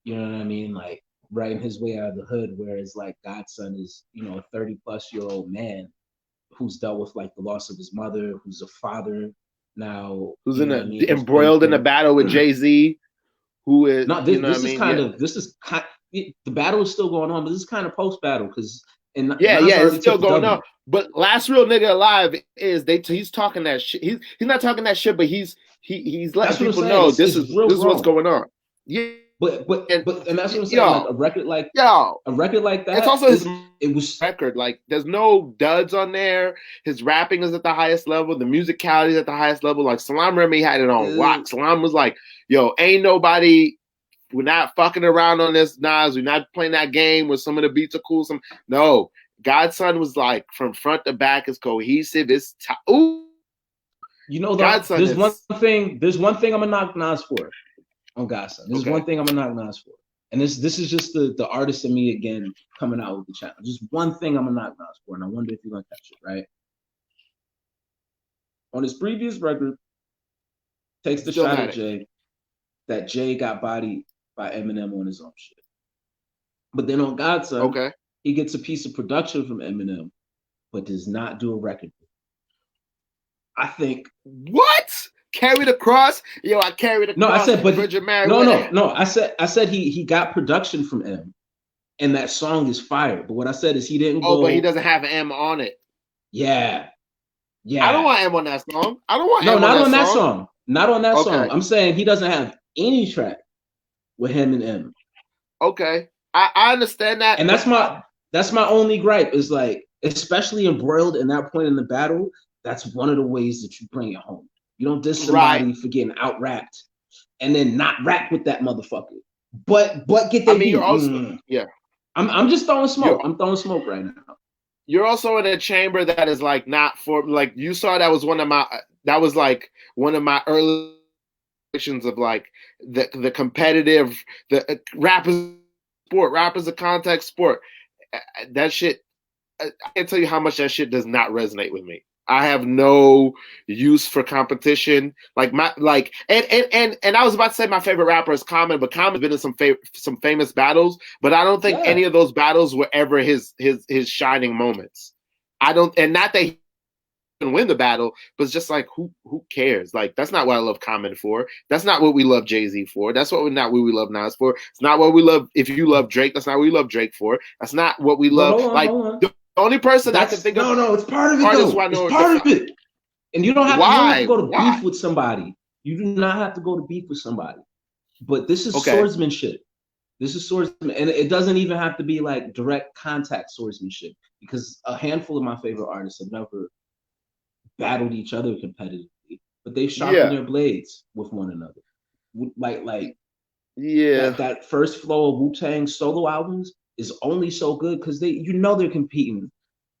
Speaker 2: you know what I mean? Like writing his way out of the hood, whereas like God's Son is, a 30-plus-year-old man who's dealt with like the loss of his mother, who's a father now,
Speaker 1: Who's
Speaker 2: you
Speaker 1: in
Speaker 2: know
Speaker 1: a
Speaker 2: what I mean? Who's been
Speaker 1: embroiled in a
Speaker 2: through
Speaker 1: battle with Jay-Z, who is,
Speaker 2: no,
Speaker 1: you know what I
Speaker 2: this is
Speaker 1: mean? Yeah.
Speaker 2: the battle is still going on, but this is kind of post battle because and
Speaker 1: Yeah,
Speaker 2: Nas
Speaker 1: it's
Speaker 2: already
Speaker 1: still
Speaker 2: took the
Speaker 1: going
Speaker 2: W.
Speaker 1: on. But last real nigga alive is he's talking that shit. He's not talking that shit, but he's letting
Speaker 2: That's what I'm
Speaker 1: people
Speaker 2: saying.
Speaker 1: know
Speaker 2: It's real
Speaker 1: this is what's
Speaker 2: grown.
Speaker 1: going on. Yeah,
Speaker 2: But that's what I'm saying. Like
Speaker 1: yo,
Speaker 2: a record like
Speaker 1: it's
Speaker 2: that
Speaker 1: also his
Speaker 2: it was
Speaker 1: record. Like, there's no duds on there. His rapping is at the highest level. The musicality is at the highest level. Like Salam Remy had it on lock. Salam was like, yo, ain't nobody. We're not fucking around on this, Nas. We're not playing that game where some of the beats are cool. No. Godson was like from front to back is cohesive. It's ooh.
Speaker 2: Godson there's one thing I'm gonna knock Nas for on Godson. This is one thing I'm gonna knock Nas for. And this is just the artist in me again coming out with the channel. Just one thing I'm gonna knock Nas for, and I wonder if you're gonna catch it, right? On his previous record, takes the shot at Jay, that Jay got bodied by Eminem on his own shit. But then on Godson, he gets a piece of production from Eminem, but does not do a record. I think
Speaker 1: what? Carry the cross? Yo, I carried the cross.
Speaker 2: I said, but no. I said he got production from M, and that song is fire. But what I said is he didn't go.
Speaker 1: Oh, but he doesn't have M on it.
Speaker 2: Yeah.
Speaker 1: I don't want M on that song. I don't want
Speaker 2: M
Speaker 1: not
Speaker 2: on that song. Not on that song. I'm saying he doesn't have any track with him and M.
Speaker 1: Okay, I understand that,
Speaker 2: and that's my only gripe is like, especially embroiled in that point in the battle. That's one of the ways that you bring it home. You don't diss somebody for getting out rapped and then not rap with that motherfucker. But get that. I mean,
Speaker 1: you're also yeah.
Speaker 2: I'm just throwing smoke. I'm throwing smoke right now.
Speaker 1: You're also in a chamber that is like not for like you saw that was one of my early of like the competitive rap is sport. Rap is a contact sport. That shit, I can't tell you how much that shit does not resonate with me. I have no use for competition. And I was about to say my favorite rapper is Common, but Common's been in some famous battles, but I don't think any of those battles were ever his shining moments. I don't, and not that he didn't win the battle, but it's just like who cares? Like that's not what I love Common for. That's not what we love Jay-Z for. That's not what we love Nas for. It's not what we love. If you love Drake, that's not what we love Drake for. That's not what we love.
Speaker 2: Hold on.
Speaker 1: The only person I can think of.
Speaker 2: No, it's part of it. Though. It's part of it. And you don't have to go to beef with somebody. You do not have to go to beef with somebody. But this is swordsmanship. This is swordsmanship. And it doesn't even have to be like direct contact swordsmanship, because a handful of my favorite artists have never battled each other competitively, but they've sharpened their blades with one another. That first flow of Wu-Tang solo albums is only so good because they're competing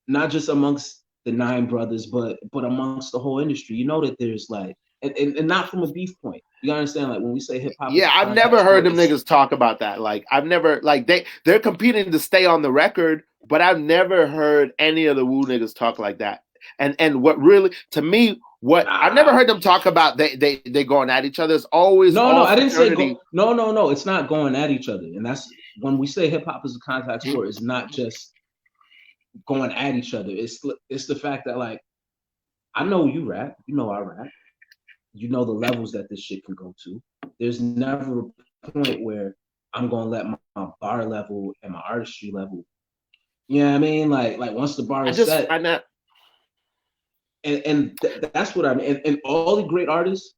Speaker 2: not just amongst the 9 brothers, but amongst the whole industry. You know that there's like, and not from a beef point. You understand? Like when we say hip hop.
Speaker 1: Yeah, I've never heard them niggas talk about that. Like I've never they're competing to stay on the record, but I've never heard any of the Wu niggas talk like that. And what really to me. I've never heard them talk about they going at each other. It's always
Speaker 2: I didn't say no. It's not going at each other, and that's when we say hip hop is a contact sport. It's not just going at each other. It's the fact that like I know you rap, you know I rap, you know the levels that this shit can go to. There's never a point where I'm gonna let my bar level and my artistry level. You know what I mean? Like once the bar is set. That's what I mean. And all the great artists,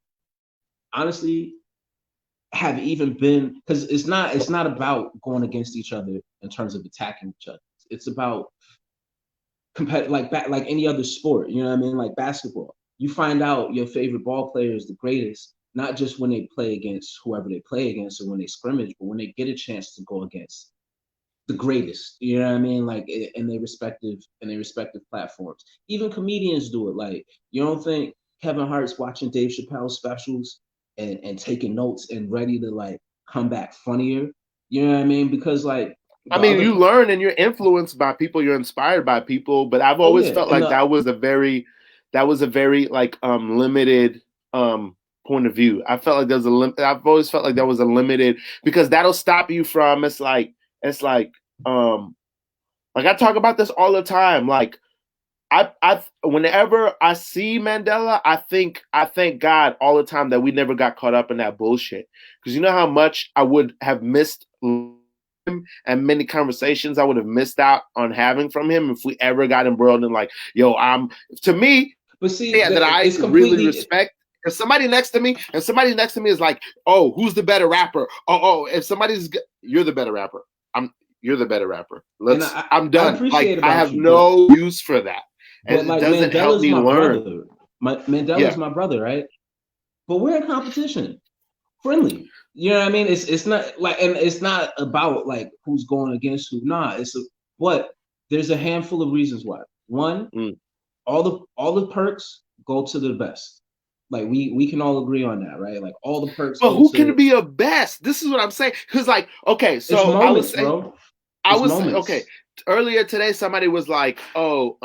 Speaker 2: honestly, have even been, because it's not about going against each other in terms of attacking each other. It's about like any other sport. You know what I mean? Like basketball, you find out your favorite ball player is the greatest, not just when they play against whoever they play against or when they scrimmage, but when they get a chance to go against the greatest. You know what I mean? Like in their respective platforms. Even comedians do it. Like, you don't think Kevin Hart's watching Dave Chappelle's specials and taking notes and ready to like come back funnier? You know what I mean? Because like
Speaker 1: I
Speaker 2: the
Speaker 1: mean,
Speaker 2: other,
Speaker 1: you learn and you're influenced by people, you're inspired by people, but I've
Speaker 2: oh
Speaker 1: always
Speaker 2: yeah,
Speaker 1: felt
Speaker 2: and
Speaker 1: like that was a very like limited point of view. I felt like there's a limit. I've always felt like that was a limited, because that'll stop you from, it's like I talk about this all the time. Like I whenever I see Mandela, I thank God all the time that we never got caught up in that bullshit. Because you know how much I would have missed him, and many conversations I would have missed out on having from him if we ever got embroiled in like, yo, to me,
Speaker 2: but see,
Speaker 1: yeah, that I
Speaker 2: it's
Speaker 1: really
Speaker 2: completely
Speaker 1: respect. If somebody next to me, is like, oh, who's the better rapper? If you're the better rapper. You're the better rapper.
Speaker 2: and
Speaker 1: I'm
Speaker 2: I
Speaker 1: done. Like,
Speaker 2: appreciate
Speaker 1: I
Speaker 2: about
Speaker 1: have
Speaker 2: you, but
Speaker 1: no use for that. And it
Speaker 2: like
Speaker 1: doesn't help
Speaker 2: Mandela's
Speaker 1: me
Speaker 2: my
Speaker 1: learn.
Speaker 2: brother. Mandela's
Speaker 1: Yeah.
Speaker 2: my brother, right? But we're in competition, friendly. You know what I mean? It's not like, and it's not about like who's going against who. Nah, but there's a handful of reasons why. One,
Speaker 1: Mm.
Speaker 2: all the perks go to the best. Like we can all agree on that, right? Like all the perks
Speaker 1: But
Speaker 2: go
Speaker 1: who can
Speaker 2: to.
Speaker 1: be a best? This is what I'm saying. Because, like, okay,
Speaker 2: It's
Speaker 1: so
Speaker 2: moments, bro. It's
Speaker 1: okay.
Speaker 2: moments.
Speaker 1: Earlier today, somebody was like, "Oh,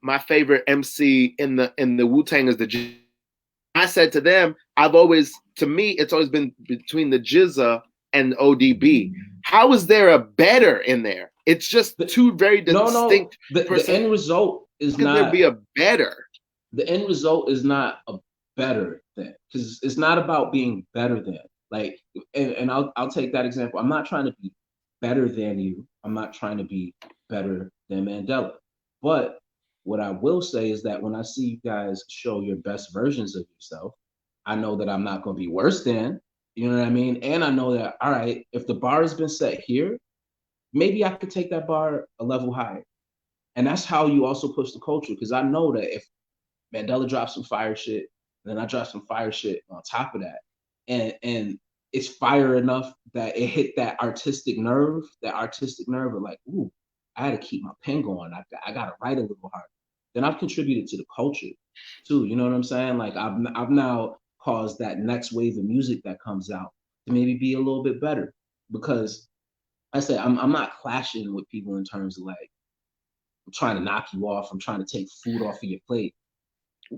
Speaker 1: my favorite MC in the Wu Tang is the." I said to them, to me, it's always been between the Jizza and ODB. How is there a better in there? It's just two very
Speaker 2: No.
Speaker 1: distinct
Speaker 2: The
Speaker 1: person.
Speaker 2: end result is
Speaker 1: How could there
Speaker 2: not
Speaker 1: be a better?
Speaker 2: the end result is not a better than, because it's not about being better than. Like, and I'll take that example. I'm not trying to be better than you. I'm not trying to be better than Mandela. But what I will say is that when I see you guys show your best versions of yourself, I know that I'm not going to be worse than. You know what I mean? And I know that, all right, if the bar has been set here, maybe I could take that bar a level higher. And that's how you also push the culture. Because I know that if Mandela dropped some fire shit, and then I dropped some fire shit on top of that, and it's fire enough that it hit that artistic nerve of like, ooh, I had to keep my pen going. I got to write a little harder. Then I've contributed to the culture too. You know what I'm saying? Like I've now caused that next wave of music that comes out to maybe be a little bit better, because I say I'm not clashing with people in terms of like I'm trying to knock you off. I'm trying to take food off of your plate.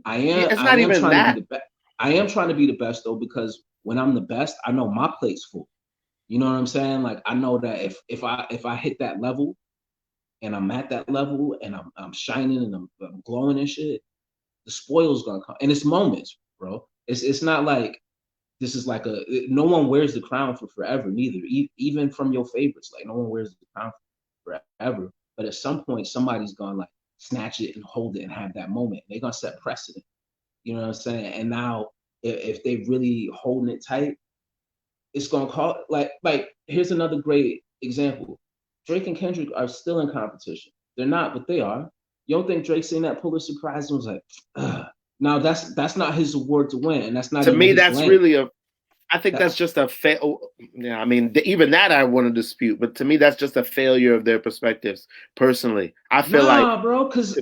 Speaker 2: I
Speaker 1: Yeah,
Speaker 2: am
Speaker 1: it's
Speaker 2: I
Speaker 1: not
Speaker 2: am
Speaker 1: even
Speaker 2: trying to be
Speaker 1: that.
Speaker 2: the best. I am trying to be the best though, because when I'm the best, I know my plate's full. You know what I'm saying? Like I know that if I hit that level and I'm at that level and I'm shining and I'm glowing and shit, the spoils gonna come. And it's moments, bro. It's not like this is like no one wears the crown for forever neither. Even from your favorites, like no one wears the crown for forever. But at some point, somebody's gonna like snatch it and hold it and have that moment. They're gonna set precedent. You know what I'm saying? And now, if they really holding it tight, it's gonna call like. Here's another great example. Drake and Kendrick are still in competition. They're not, but they are. You don't think Drake seen that Pulitzer Prize and was like, ugh. Now that's not his award to win, and that's not
Speaker 1: To
Speaker 2: even
Speaker 1: me,
Speaker 2: his
Speaker 1: that's
Speaker 2: lane.
Speaker 1: really a. I think that's
Speaker 2: That,
Speaker 1: just a fail. Yeah, I mean, even that I want to dispute. But to me, that's just a failure of their perspectives. Personally, I feel like
Speaker 2: nah, bro, because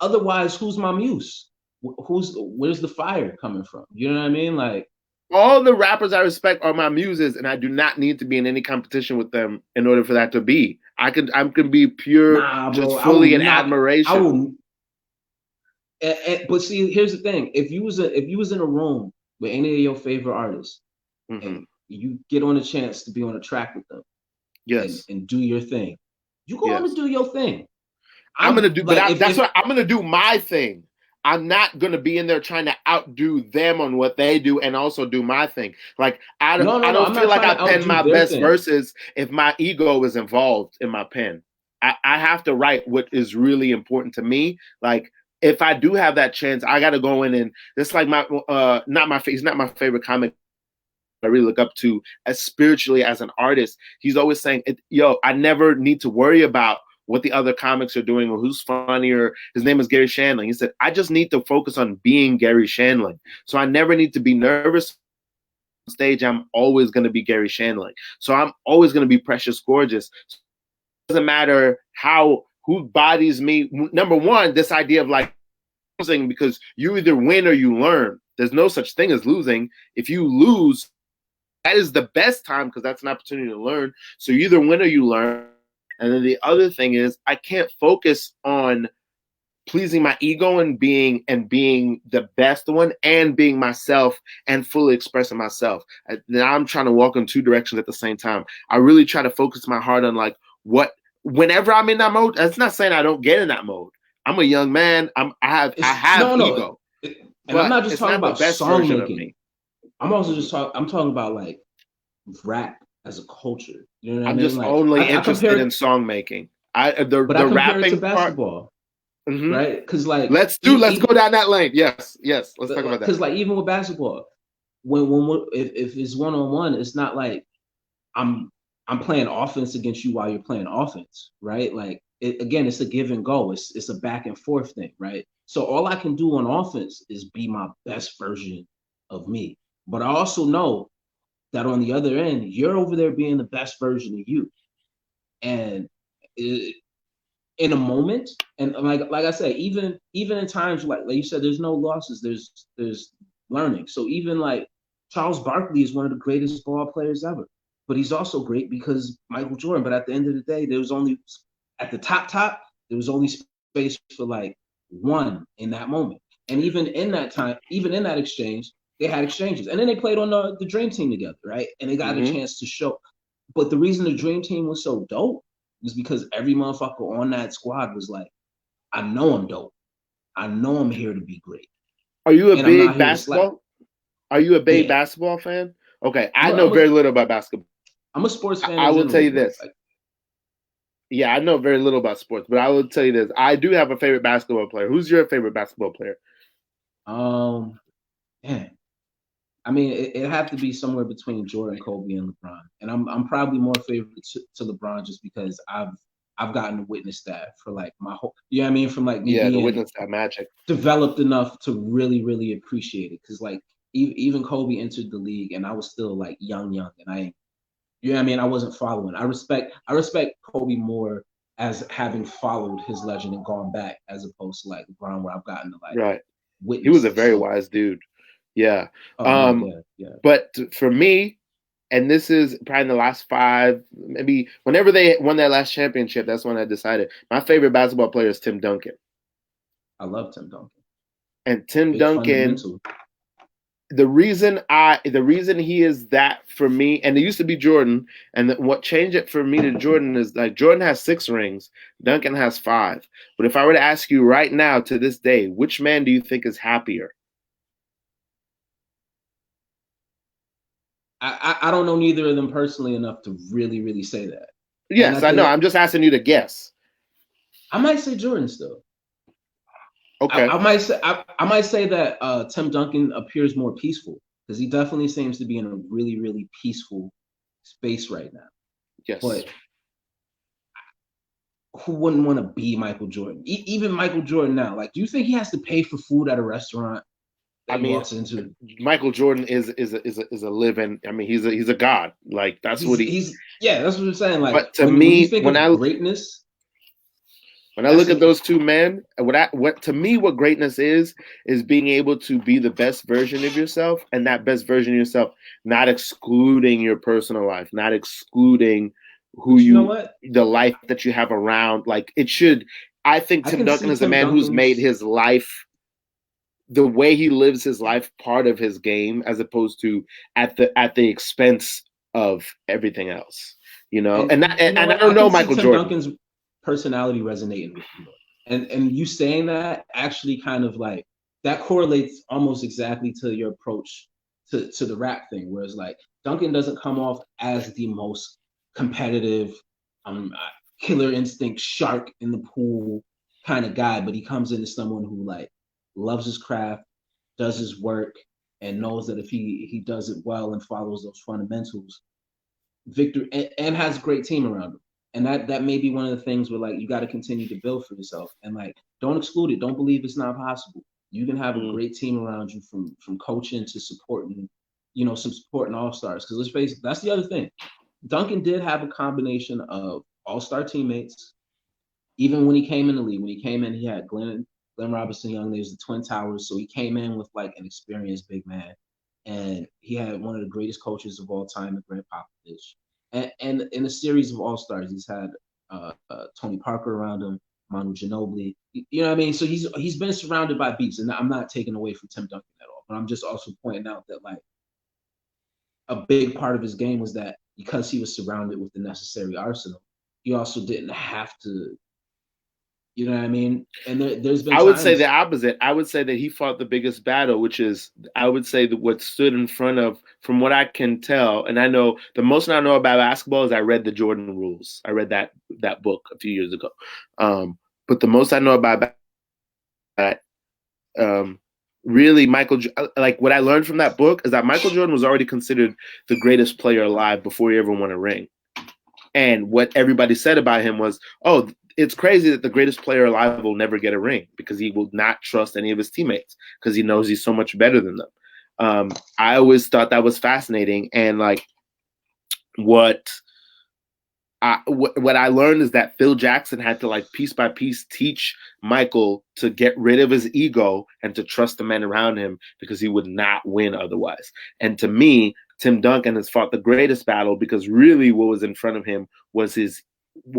Speaker 2: otherwise, who's my muse? Where's the fire coming from? You know what I mean? Like,
Speaker 1: all the rappers I respect are my muses, and I do not need to be in any competition with them in order for that to be. I can be pure,
Speaker 2: nah,
Speaker 1: just
Speaker 2: bro, I will
Speaker 1: fully in
Speaker 2: not. I
Speaker 1: admiration.
Speaker 2: will. But see, here's the thing: if you was in a room with any of your favorite artists,
Speaker 1: Mm-hmm.
Speaker 2: and you get on a chance to be on a track with them and
Speaker 1: Yes,
Speaker 2: and do your thing, you go on to
Speaker 1: yes.
Speaker 2: do your thing.
Speaker 1: I'm
Speaker 2: I'm
Speaker 1: gonna do, but
Speaker 2: like,
Speaker 1: that's
Speaker 2: if
Speaker 1: what I'm gonna do. My thing. I'm not gonna be in there trying to outdo them on what they do and also do my thing. Like
Speaker 2: no,
Speaker 1: I
Speaker 2: no,
Speaker 1: don't
Speaker 2: I'm
Speaker 1: feel
Speaker 2: not
Speaker 1: like
Speaker 2: trying
Speaker 1: I
Speaker 2: to
Speaker 1: pen
Speaker 2: outdo
Speaker 1: my
Speaker 2: their
Speaker 1: best
Speaker 2: thing.
Speaker 1: verses if my ego is involved in my pen. I have to write what is really important to me. Like if I do have that chance, I got to go in and it's like my not my he's not my favorite comic I really look up to as spiritually as an artist. He's always saying, "Yo, I never need to worry about what the other comics are doing or who's funnier." His name is Gary Shandling. He said, "I just need to focus on being Gary Shandling. So I never need to be nervous on stage. I'm always going to be Gary Shandling. So I'm always going to be Precious Gorgeous. So it doesn't matter who bodies me. Number one, this idea of like losing because you either win or you learn. There's no such thing as losing. If you lose, that is the best time because that's an opportunity to learn. So you either win or you learn. And then the other thing is I can't focus on pleasing my ego and being the best one and being myself and fully expressing myself. Now I'm trying to walk in two directions at the same time. I really try to focus my heart on like whenever I'm in that mode. That's not saying I don't get in that mode. I'm a young man. I have ego.
Speaker 2: And I'm not just talking about song making. I'm also I'm talking about like rap as a culture. You know what I mean?
Speaker 1: I'm just only interested in song making. The rapping
Speaker 2: to basketball,
Speaker 1: part,
Speaker 2: right? Because like
Speaker 1: let's go down that lane. Yes, let's talk about that.
Speaker 2: Because like even with basketball, if it's 1-on-1, it's not like I'm playing offense against you while you're playing offense, right? Like again, it's a give and go. It's a back and forth thing, right? So all I can do on offense is be my best version of me. But I also know that on the other end, you're over there being the best version of you. And in a moment, and like I said, even in times like you said, there's no losses, there's learning. So even like Charles Barkley is one of the greatest ball players ever, but he's also great because Michael Jordan. But at the end of the day, there was only at the top, there was only space for like one in that moment. And even in that time, even in that exchange, they had exchanges. And then they played on the Dream Team together, right? And they got a chance to show. But the reason the Dream Team was so dope was because every motherfucker on that squad was like, I know I'm dope. I know I'm here to be great.
Speaker 1: Are you a big basketball? Are you a big basketball fan? Okay, I know very little about basketball.
Speaker 2: I'm a sports fan.
Speaker 1: I will tell you this. Yeah, I know very little about sports, but I will tell you this. I do have a favorite basketball player. Who's your favorite basketball player?
Speaker 2: Man. I mean, it have to be somewhere between Jordan, Kobe, and LeBron. And I'm probably more favorite to LeBron just because I've gotten to witness that for like my whole, you know what I mean? From like me being
Speaker 1: to witness that magic.
Speaker 2: Developed enough to really, really appreciate it. Cause like even Kobe entered the league and I was still like young, and you know what I mean? I wasn't following. I respect Kobe more as having followed his legend and gone back as opposed to like LeBron where I've gotten to like witness.
Speaker 1: He was a very wise dude. Yeah. But for me, and this is probably in the last 5, maybe whenever they won their last championship, that's when I decided my favorite basketball player is Tim Duncan.
Speaker 2: I love Tim Duncan.
Speaker 1: And Tim Duncan, the reason he is that for me, and it used to be Jordan, and what changed it for me to Jordan is like Jordan has 6 rings, Duncan has 5. But if I were to ask you right now to this day, which man do you think is happier?
Speaker 2: I don't know neither of them personally enough to really, really say that.
Speaker 1: Yes, I know. I'm just asking you to guess.
Speaker 2: I might say Jordan still.
Speaker 1: Okay.
Speaker 2: I might say that Tim Duncan appears more peaceful because he definitely seems to be in a really, really peaceful space right now.
Speaker 1: Yes.
Speaker 2: But who wouldn't want to be Michael Jordan? Even Michael Jordan now. Like, do you think he has to pay for food at a restaurant?
Speaker 1: I mean, Michael Jordan is a living. I mean, he's a god. Like that's what he's.
Speaker 2: Yeah, that's what I'm saying. Like,
Speaker 1: but to me, when I
Speaker 2: greatness,
Speaker 1: when I look at those two men, what to me what greatness is being able to be the best version of yourself, and that best version of yourself, not excluding your personal life, not excluding the life that you have around. Like it should. I think Tim Duncan is a man who's made his life. The way he lives his life part of his game as opposed to at the expense of everything else, you know. And I don't know Michael Jordan.
Speaker 2: Duncan's personality resonating with you, and you saying that actually kind of like that correlates almost exactly to your approach to the rap thing, whereas like Duncan doesn't come off as the most competitive, killer instinct shark in the pool kind of guy, but he comes in as someone who like loves his craft, does his work, and knows that if he does it well and follows those fundamentals, victory and has a great team around him. And that may be one of the things where like you got to continue to build for yourself and like don't exclude it. Don't believe it's not possible. You can have a great team around you from coaching to supporting, some supporting all stars. Because let's face it, that's the other thing. Duncan did have a combination of all-star teammates. Even when he came in the league, when he came in, he had Glenn Robinson Young. There's the Twin Towers, so he came in with like an experienced big man, and he had one of the greatest coaches of all time, Greg Popovich. And in a series of all stars, he's had Tony Parker around him, Manu Ginobili. You know what I mean? So he's been surrounded by beasts, and I'm not taking away from Tim Duncan at all, but I'm just also pointing out that like a big part of his game was that because he was surrounded with the necessary arsenal, he also didn't have to. You know what I mean? And there's been
Speaker 1: I would say the
Speaker 2: times.
Speaker 1: opposite. I would say that he fought the biggest battle, which is, I would say that what stood in front of, from what I can tell, and I know the most I know about basketball is I read the Jordan Rules. I read that book a few years ago. But the most I know about that, really, like what I learned from that book is that Michael Jordan was already considered the greatest player alive before he ever won a ring. And what everybody said about him was, oh, it's crazy that the greatest player alive will never get a ring because he will not trust any of his teammates because he knows he's so much better than them. I always thought that was fascinating. And like what I learned is that Phil Jackson had to like piece by piece teach Michael to get rid of his ego and to trust the men around him because he would not win otherwise. And to me, Tim Duncan has fought the greatest battle because really what was in front of him was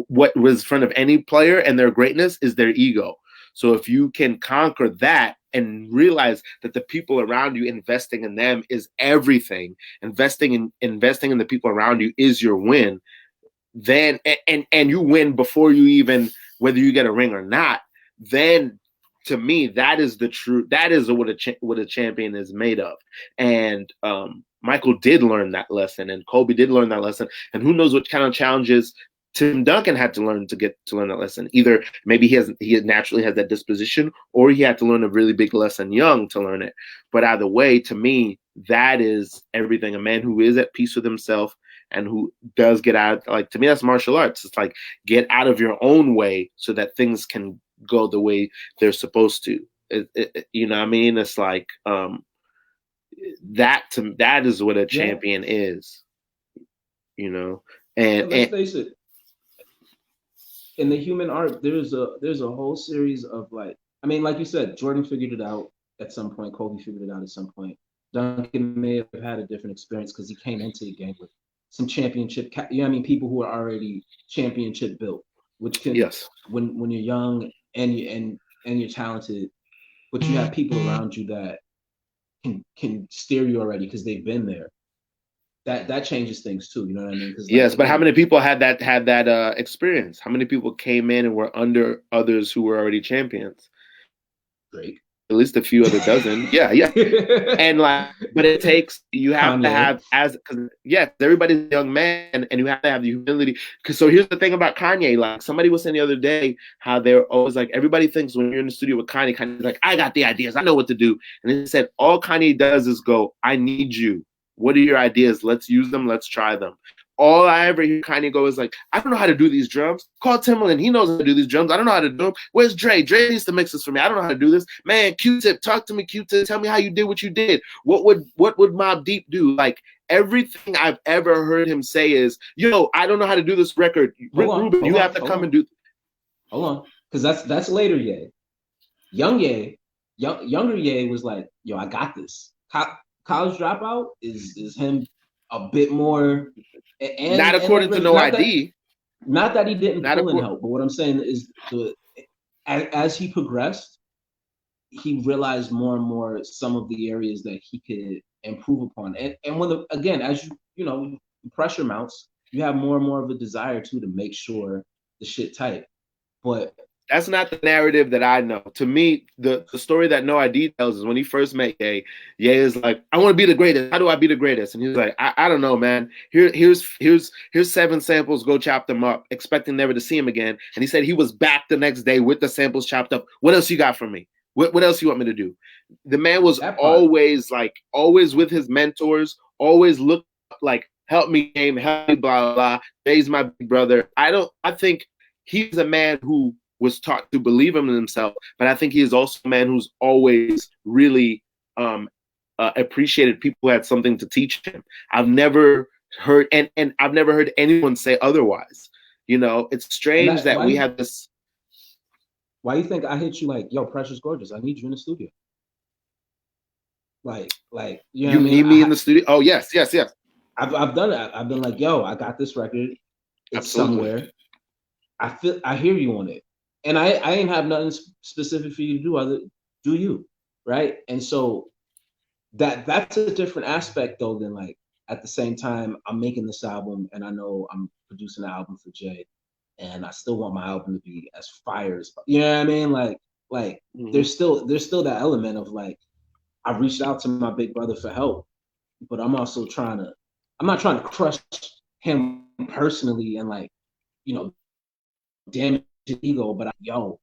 Speaker 1: what was in front of any player and their greatness is their ego. So if you can conquer that and realize that the people around you, investing in them is everything, investing in the people around you is your win, then and you win before you even, whether you get a ring or not, then to me that is what a champion is made of. And Michael did learn that lesson, and Kobe did learn that lesson, and who knows what kind of challenges Tim Duncan had to learn to learn that lesson. Either maybe he naturally has that disposition, or he had to learn a really big lesson young to learn it. But either way, to me, that is everything. A man who is at peace with himself and who does get out, like, to me, that's martial arts. It's like, get out of your own way so that things can go the way they're supposed to. You know what I mean? It's like, that is what a champion is,
Speaker 2: And let's
Speaker 1: and
Speaker 2: face it, in the human art, there's a whole series of like, I mean, like you said, Jordan figured it out at some point. Kobe figured it out at some point. Duncan may have had a different experience because he came into the game with some championship. People who are already championship built, which can,
Speaker 1: yes,
Speaker 2: when you're young and you're talented, but you have people around you that can steer you already because they've been there. That changes things too. You know what I mean?
Speaker 1: Yes, but how many people had that experience? How many people came in and were under others who were already champions?
Speaker 2: Drake.
Speaker 1: At least a few other dozen. Yeah. And like, but it takes, you have
Speaker 2: Kanye.
Speaker 1: to have, everybody's a young man, and you have to have the humility. Because so here's the thing about Kanye. Like, somebody was saying the other day how they're always like, everybody thinks when you're in the studio with Kanye's like, I got the ideas, I know what to do. And he said all Kanye does is go, I need you. What are your ideas? Let's use them. Let's try them. All I ever hear Kanye go is like, I don't know how to do these drums. Call Timbaland. He knows how to do these drums. I don't know how to do them. Where's Dre? Dre needs to mix this for me. I don't know how to do this. Man, Q-Tip, talk to me, Q-Tip. Tell me how you did what you did. What would Mobb Deep do? Like, everything I've ever heard him say is, yo, I don't know how to do this record. Rick Rubin, you have to come and do.
Speaker 2: Hold on. Because that's later Ye. Younger Ye was like, yo, I got this. College Dropout is him a bit more, and
Speaker 1: not according to No ID.
Speaker 2: Not that he didn't pull in help, but what I'm saying is as he progressed, he realized more and more some of the areas that he could improve upon. And when as you pressure mounts, you have more and more of a desire to make sure the shit tight. But
Speaker 1: That's not the narrative that I know. To me, the story that No ID tells is when he first met Ye. Ye is like, I want to be the greatest. How do I be the greatest? And he's like, I don't know, man. Here's 7 samples. Go chop them up, expecting never to see him again. And he said he was back the next day with the samples chopped up. What else you got for me? What else you want me to do? The man was always with his mentors, always looked like, help me game, help me, blah, blah, blah. Jay's my big brother. I think he's a man who was taught to believe in himself, but I think he is also a man who's always really appreciated people who had something to teach him. I've never heard, and I've never heard anyone say otherwise. You know, it's strange that we have this.
Speaker 2: Why do you think I hit you like, yo, Precious Gorgeous, I need you in the studio? Like,
Speaker 1: you need me in the studio? Oh, yes.
Speaker 2: I've done it. I've been like, yo, I got this record. It's
Speaker 1: Absolutely.
Speaker 2: somewhere. I hear you on it. And I ain't have nothing specific for you to do other do you, right? And so that's a different aspect though than like at the same time I'm making this album and I know I'm producing an album for Jay and I still want my album to be as fire as you know what I mean? Like there's still that element of like I've reached out to my big brother for help, but I'm not trying to crush him personally and like, you know, damage his ego, but yo,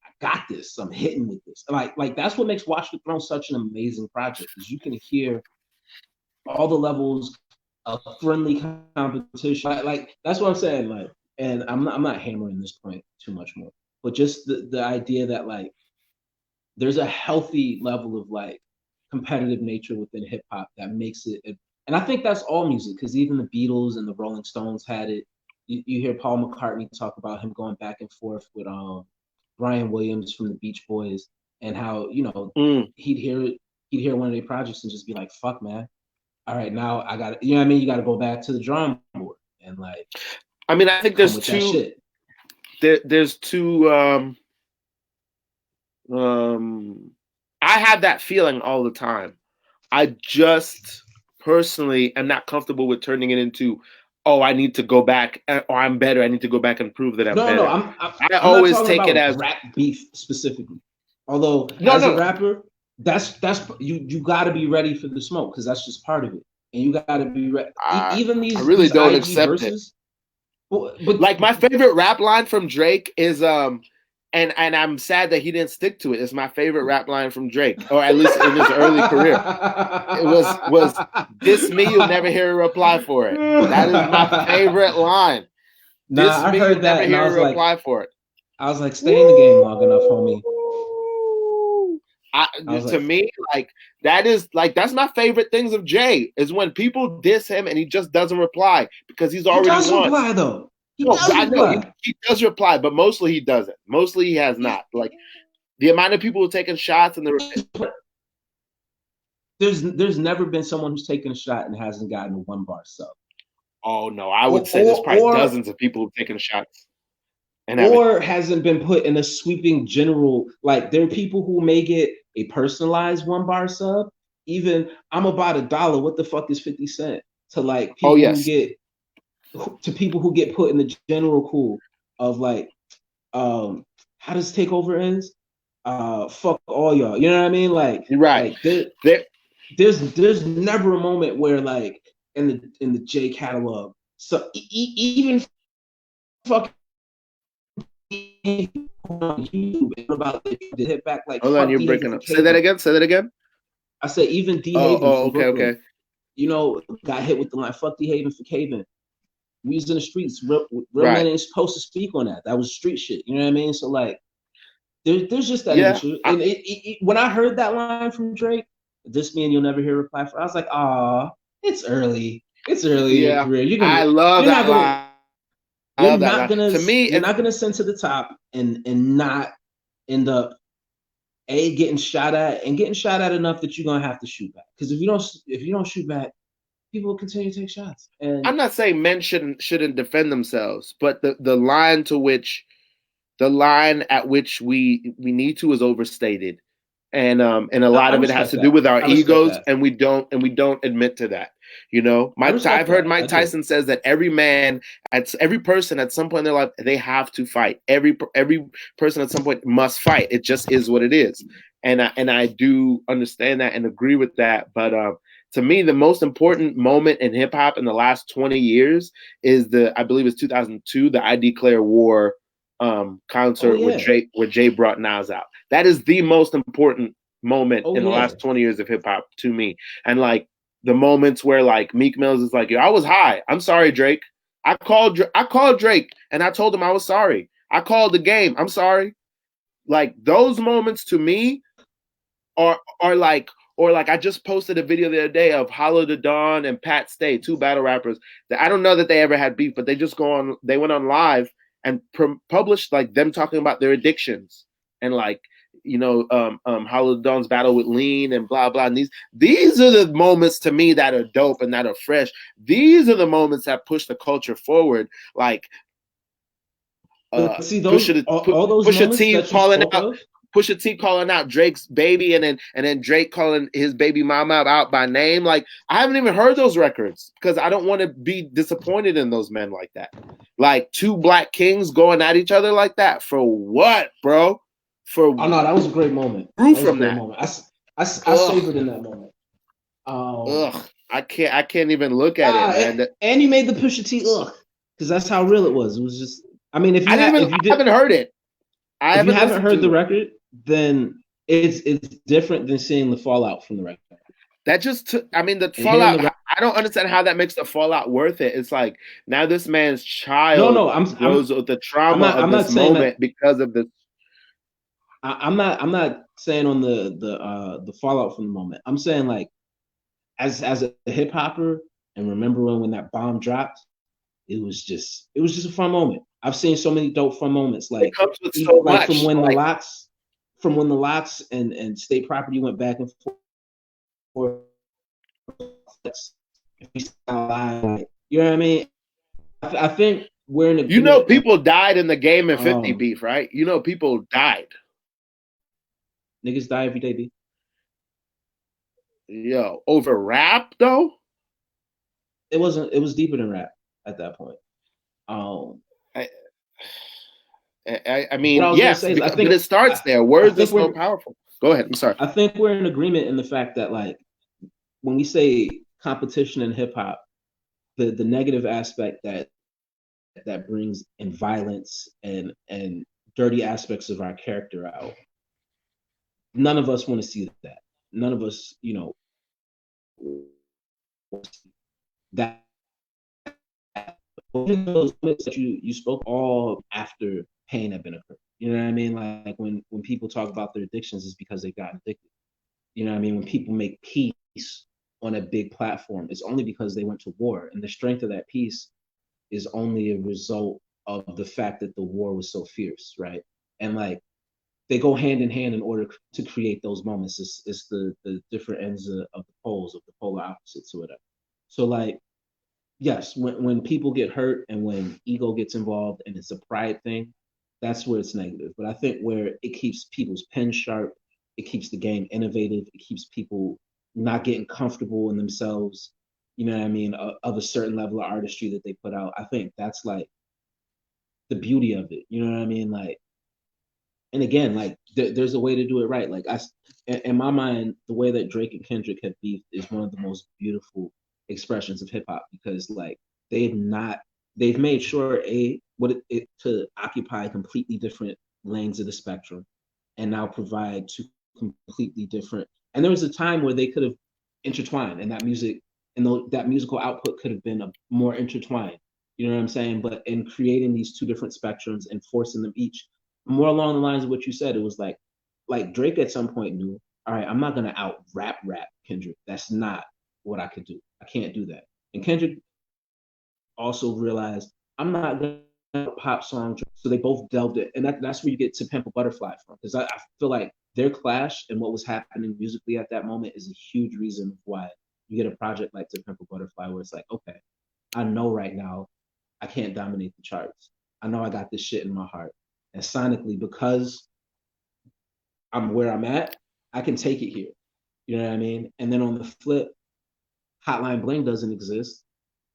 Speaker 2: I got this. I'm hitting with this. Like that's what makes Watch the Throne such an amazing project, is you can hear all the levels of friendly competition. Like that's what I'm saying. Like, and I'm not hammering this point too much more, but just the idea that like there's a healthy level of like competitive nature within hip hop that makes it. And I think that's all music, because even the Beatles and the Rolling Stones had it. You hear Paul McCartney talk about him going back and forth with Brian Williams from the Beach Boys, and how, you know, he'd hear one of their projects and just be like, fuck, man. All right, now I got to, you know what I mean? You got to go back to the drawing board and like.
Speaker 1: I mean, I think there's two. There's two. I have that feeling all the time. I just personally am not comfortable with turning it into, oh, I need to go back, or I'm better. I need to go back and prove that I'm better.
Speaker 2: No,
Speaker 1: I always take it as
Speaker 2: rap beef specifically. Although as a rapper, that's you got to be ready for the smoke, because that's just part of it, and you got to be ready. Even these,
Speaker 1: I really
Speaker 2: these
Speaker 1: don't
Speaker 2: IG
Speaker 1: accept
Speaker 2: verses,
Speaker 1: it. But like my favorite rap line from Drake is and I'm sad that he didn't stick to it. It's my favorite rap line from Drake, or at least in his early career. It was "Diss me, you'll never hear a reply for it." That is my favorite line.
Speaker 2: Nah, I heard that, and I was
Speaker 1: reply like, for it.
Speaker 2: I was like, stay in the game long enough, homie.
Speaker 1: To me, like that's my favorite things of Jay, is when people diss him and he just doesn't reply because he's already won.
Speaker 2: He does reply though.
Speaker 1: He does reply, but mostly he doesn't. Mostly he has not. Like the amount of people who are taking shots and
Speaker 2: there's never been someone who's taken a shot and hasn't gotten a 1 bar sub.
Speaker 1: Oh no, I would say there's probably dozens of people who've taken shots.
Speaker 2: Or hasn't been put in a sweeping general, like there are people who may get a personalized 1 bar sub. Even I'm about $1. What the fuck is 50 cents to like people who get put in the general pool of like, how does takeover ends? Fuck all y'all. You know what I mean? Like,
Speaker 1: you're right.
Speaker 2: Like, there's never a moment where like in the J catalog, so even fucking about the hit back like.
Speaker 1: Hold on, you're breaking up. Say that again.
Speaker 2: I said even D Haven.
Speaker 1: Okay.
Speaker 2: You know, got hit with the line, fuck D Haven for caving. We was in the streets. Real men ain't supposed to speak on that. That was street shit. You know what I mean? So like, there's just that issue. And when I heard that line from Drake, "This me and you'll never hear a reply for," I was like, "Ah, it's early. It's early in your career.
Speaker 1: I love that line.
Speaker 2: You're not gonna send to the top and not end up getting shot at enough that you're gonna have to shoot back. Because if you don't shoot back, people will continue to take shots. And
Speaker 1: I'm not saying men shouldn't defend themselves, but the line at which we need to is overstated, and a lot of it has to do with our egos, and we don't admit to that. You know,
Speaker 2: I
Speaker 1: I've
Speaker 2: respect
Speaker 1: heard
Speaker 2: that.
Speaker 1: Mike
Speaker 2: I do.
Speaker 1: Tyson says that every person at some point in their life, they have to fight. Every person at some point must fight. It just is what it is. And I do understand that and agree with that. But to me, the most important moment in hip hop in the last 20 years is I believe it's 2002, the I Declare War
Speaker 2: Oh
Speaker 1: concert
Speaker 2: yeah.
Speaker 1: where Jay brought Nas out. That is the most important moment
Speaker 2: Oh
Speaker 1: in the
Speaker 2: yeah.
Speaker 1: last 20 years of hip hop to me. And like the moments where like Meek Mills is like, yo, I was high. I'm sorry, Drake. I called Drake and I told him I was sorry. I called the game. I'm sorry. Like those moments to me are like, or like I just posted a video the other day of Hollow the Dawn and Pat Stay, two battle rappers that I don't know that they ever had beef, but they went on live and published like them talking about their addictions and like, Hollow the Dawn's battle with Lean and blah blah. And these are the moments to me that are dope and that are fresh. These are the moments that push the culture forward. Like
Speaker 2: But see, those all those
Speaker 1: Pusha
Speaker 2: moments
Speaker 1: T
Speaker 2: that you
Speaker 1: calling
Speaker 2: spoke
Speaker 1: out
Speaker 2: of.
Speaker 1: Pusha T calling out Drake's baby, and then Drake calling his baby mama out by name. Like I haven't even heard those records because I don't want to be disappointed in those men like that. Like two black kings going at each other like that for what, bro? For
Speaker 2: Oh no, that was a great moment.
Speaker 1: grew
Speaker 2: That was a
Speaker 1: from
Speaker 2: great
Speaker 1: that.
Speaker 2: moment. I
Speaker 1: Ugh,
Speaker 2: savored in that moment.
Speaker 1: ugh. I can't even look at it, man.
Speaker 2: And you made the Pusha T ugh, because that's how real it was. It was just. I mean,
Speaker 1: I haven't heard it. I
Speaker 2: if you
Speaker 1: haven't
Speaker 2: haven't
Speaker 1: listened
Speaker 2: heard the
Speaker 1: to it.
Speaker 2: record, then it's different than seeing the fallout from the record.
Speaker 1: That just took, I mean, the
Speaker 2: And hearing
Speaker 1: fallout,
Speaker 2: the
Speaker 1: I don't understand how that makes the fallout worth it. It's like now this man's
Speaker 2: no,
Speaker 1: child
Speaker 2: no,
Speaker 1: grows with the trauma of
Speaker 2: I'm not
Speaker 1: this
Speaker 2: saying that.
Speaker 1: moment because of the.
Speaker 2: I'm not saying on the fallout from the moment. I'm saying like as a hip hopper and remembering when that bomb dropped, it was just a fun moment. I've seen so many dope fun moments
Speaker 1: It
Speaker 2: like
Speaker 1: comes with so
Speaker 2: like from
Speaker 1: much.
Speaker 2: when the
Speaker 1: Like,
Speaker 2: lots and state property went back and forth. You know what I mean? I think we're in agreement that
Speaker 1: people died in the Game and 50
Speaker 2: um,
Speaker 1: beef, right? People died.
Speaker 2: niggas die every day, B.
Speaker 1: Yo, over rap, though?
Speaker 2: It wasn't. It was deeper than rap at that point.
Speaker 1: I, I
Speaker 2: What I
Speaker 1: mean,
Speaker 2: was gonna
Speaker 1: yes,
Speaker 2: say is
Speaker 1: but it starts there. Words are
Speaker 2: think
Speaker 1: so
Speaker 2: we're
Speaker 1: powerful. Go ahead. I'm sorry.
Speaker 2: I think we're in agreement in the fact that like when we say competition in hip hop, the negative aspect that brings in violence and dirty aspects of our character out. None of us want to see that. None of us, that those moments that you spoke all after pain had been occurred. You know what I mean? Like when people talk about their addictions, it's because they've gotten addicted. You know what I mean? When people make peace on a big platform, it's only because they went to war, and the strength of that peace is only a result of the fact that the war was so fierce, right? And like they go hand in hand in order to create those moments. It's the different ends of the poles, of the polar opposites or whatever. So like yes, when people get hurt and when ego gets involved and it's a pride thing, that's where it's negative. But I think where it keeps people's pen sharp, it keeps the game innovative, it keeps people not getting comfortable in themselves, you know what I mean, of a certain level of artistry that they put out. I think that's like the beauty of it. You know what I mean? Like, and again, like there's a way to do it right. Like in my mind, the way that Drake and Kendrick have beefed is one of the most beautiful expressions of hip hop because like they've not they've made sure it to occupy completely different lanes of the spectrum and now provide two completely different. And there was a time where they could have intertwined, and that music and that musical output could have been more intertwined. You know what I'm saying? But in creating these two different spectrums and forcing them each more along the lines of what you said, it was like Drake at some point knew, all right, I'm not gonna out rap Kendrick. That's not what I could do. I can't do that. And Kendrick also realized I'm not gonna pop song. So they both delved it, and that's where you get To Pimp a Butterfly from. Because I feel like their clash and what was happening musically at that moment is a huge reason why you get a project like To Pimp a Butterfly, where it's like, okay, I know right now I can't dominate the charts. I know I got this shit in my heart. And sonically, because I'm where I'm at, I can take it here. You know what I mean? And then on the flip, Hotline Bling doesn't exist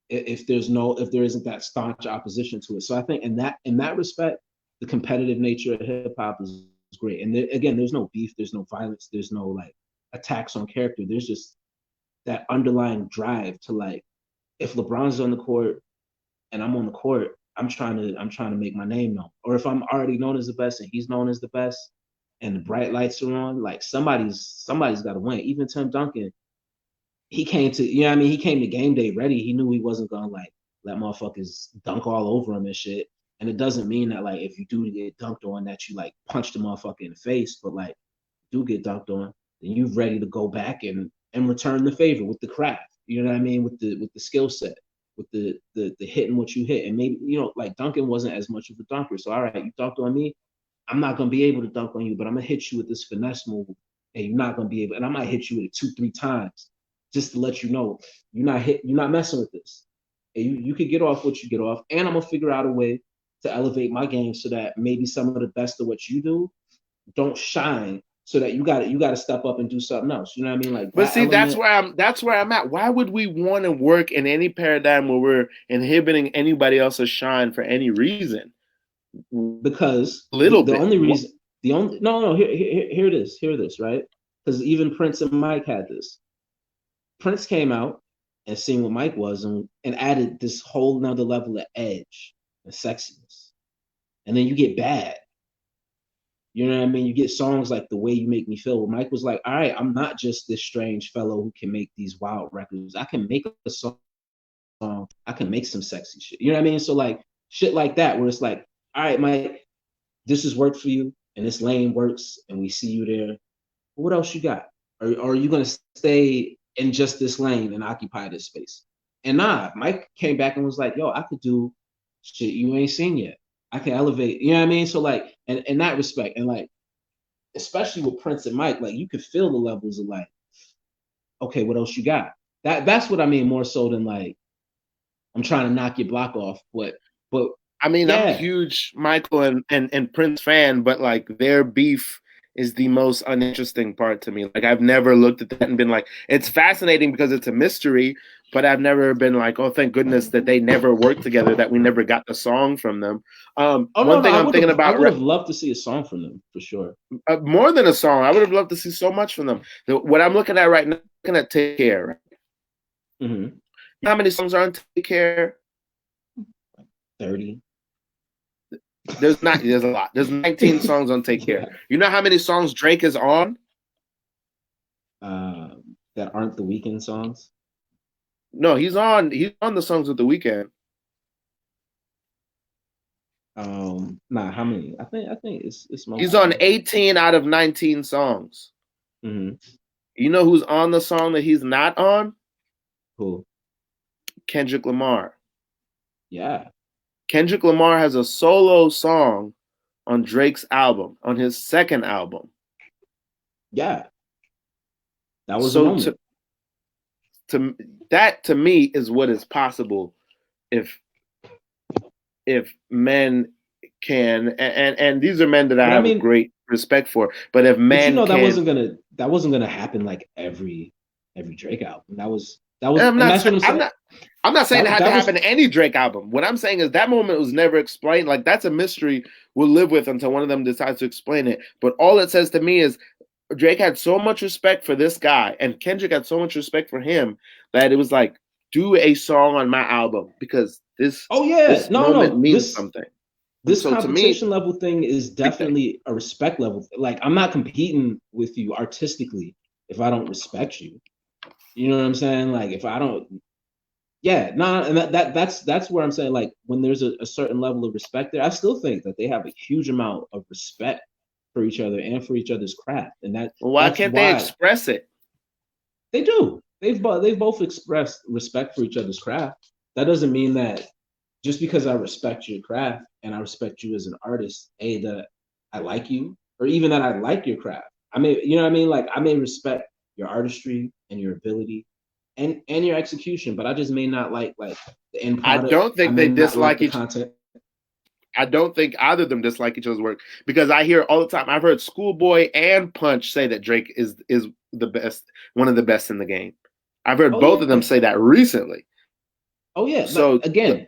Speaker 2: if there isn't that staunch opposition to it. So I think in that respect, the competitive nature of hip hop is great. And again, there's no beef, there's no violence, there's no like attacks on character. There's just that underlying drive to like, if LeBron's on the court and I'm on the court, I'm trying to make my name known. Or if I'm already known as the best and he's known as the best, and the bright lights are on, like somebody's got to win. Even Tim Duncan, he came to, you know what I mean? He came to game day ready. He knew he wasn't gonna like let motherfuckers dunk all over him and shit. And it doesn't mean that like if you do get dunked on that you like punch the motherfucker in the face, but like do get dunked on, then you're ready to go back and return the favor with the craft. You know what I mean? With the skill set, with the hitting what you hit. And maybe, you know, like Duncan wasn't as much of a dunker. So all right, you dunked on me. I'm not gonna be able to dunk on you, but I'm gonna hit you with this finesse move, and you're not gonna be able. And I might hit you with it 2-3 times, just to let you know you're not messing with this. And you could get off what you get off, and I'm gonna figure out a way to elevate my game so that maybe some of the best of what you do don't shine. So that you got to step up and do something else. You know what I mean? Like,
Speaker 1: but see, that's where I'm at. Why would we want to work in any paradigm where we're inhibiting anybody else's shine for any reason?
Speaker 2: Because
Speaker 1: the
Speaker 2: only reason, no, here it is, right? Because even Prince and Mike had this. Prince came out and seeing what Mike was and added this whole nother level of edge and sexiness. And then you get Bad. You know what I mean? You get songs like The Way You Make Me Feel, where Mike was like, all right, I'm not just this strange fellow who can make these wild records. I can make a song. I can make some sexy shit. You know what I mean? So like shit like that, where it's like, all right, Mike, this has worked for you and this lane works and we see you there. What else you got? Or are you going to stay in just this lane and occupy this space? And nah, Mike came back and was like, yo, I could do shit you ain't seen yet. I can elevate, you know what I mean? So like, and in that respect, and like, especially with Prince and Mike, like you could feel the levels of like, okay, what else you got? That's what I mean more so than like, I'm trying to knock your block off. But
Speaker 1: I mean,
Speaker 2: yeah.
Speaker 1: I'm a huge Michael and Prince fan, but like their beef is the most uninteresting part to me. Like I've never looked at that and been like, it's fascinating because it's a mystery, but I've never been like, oh, thank goodness that they never worked together, that we never got the song from them.
Speaker 2: I'm thinking about, I would have loved to see a song from them for sure.
Speaker 1: More than a song, I would have loved to see so much from them. What I'm looking at right now, looking at Take Care. Right?
Speaker 2: Mm-hmm.
Speaker 1: You know how many songs are on Take Care?
Speaker 2: 30.
Speaker 1: There's a lot. There's 19 songs on Take Care. You know how many songs Drake is on?
Speaker 2: That aren't the Weeknd songs.
Speaker 1: No, he's on the songs with the Weeknd.
Speaker 2: Nah, how many? I think it's
Speaker 1: he's on 18 out of 19 songs.
Speaker 2: Mm-hmm.
Speaker 1: You know who's on the song that he's not on?
Speaker 2: Who?
Speaker 1: Kendrick Lamar.
Speaker 2: Yeah.
Speaker 1: Kendrick Lamar has a solo song on Drake's album, on his second album.
Speaker 2: Yeah. That was so
Speaker 1: to me is what is possible if men can, and these are men that I have great respect for, but if men
Speaker 2: that wasn't gonna happen like every Drake album.
Speaker 1: I'm not saying it had to happen to any Drake album. What I'm saying is that moment was never explained. Like that's a mystery we'll live with until one of them decides to explain it. But all it says to me is Drake had so much respect for this guy, and Kendrick had so much respect for him that it was like, do a song on my album because this.
Speaker 2: This
Speaker 1: means something.
Speaker 2: This competition level thing is definitely a respect level. Like I'm not competing with you artistically if I don't respect you. You know what I'm saying? Like if I don't. Yeah, and that's where I'm saying like when there's a certain level of respect there, I still think that they have a huge amount of respect for each other and for each other's craft, and
Speaker 1: why can't they express it?
Speaker 2: They do. They've both expressed respect for each other's craft. That doesn't mean that just because I respect your craft and I respect you as an artist, that I like you, or even that I like your craft. I may, you know what I mean? Like I may respect your artistry and your ability. And your execution, but I just may not like the end product.
Speaker 1: I don't think they dislike
Speaker 2: each content.
Speaker 1: I don't think either of them dislike each other's work because I hear all the time. I've heard Schoolboy and Punch say that Drake is the best, one of the best in the game. I've heard
Speaker 2: Oh
Speaker 1: both of them
Speaker 2: yeah.
Speaker 1: say that recently.
Speaker 2: Oh yeah. But
Speaker 1: So
Speaker 2: again,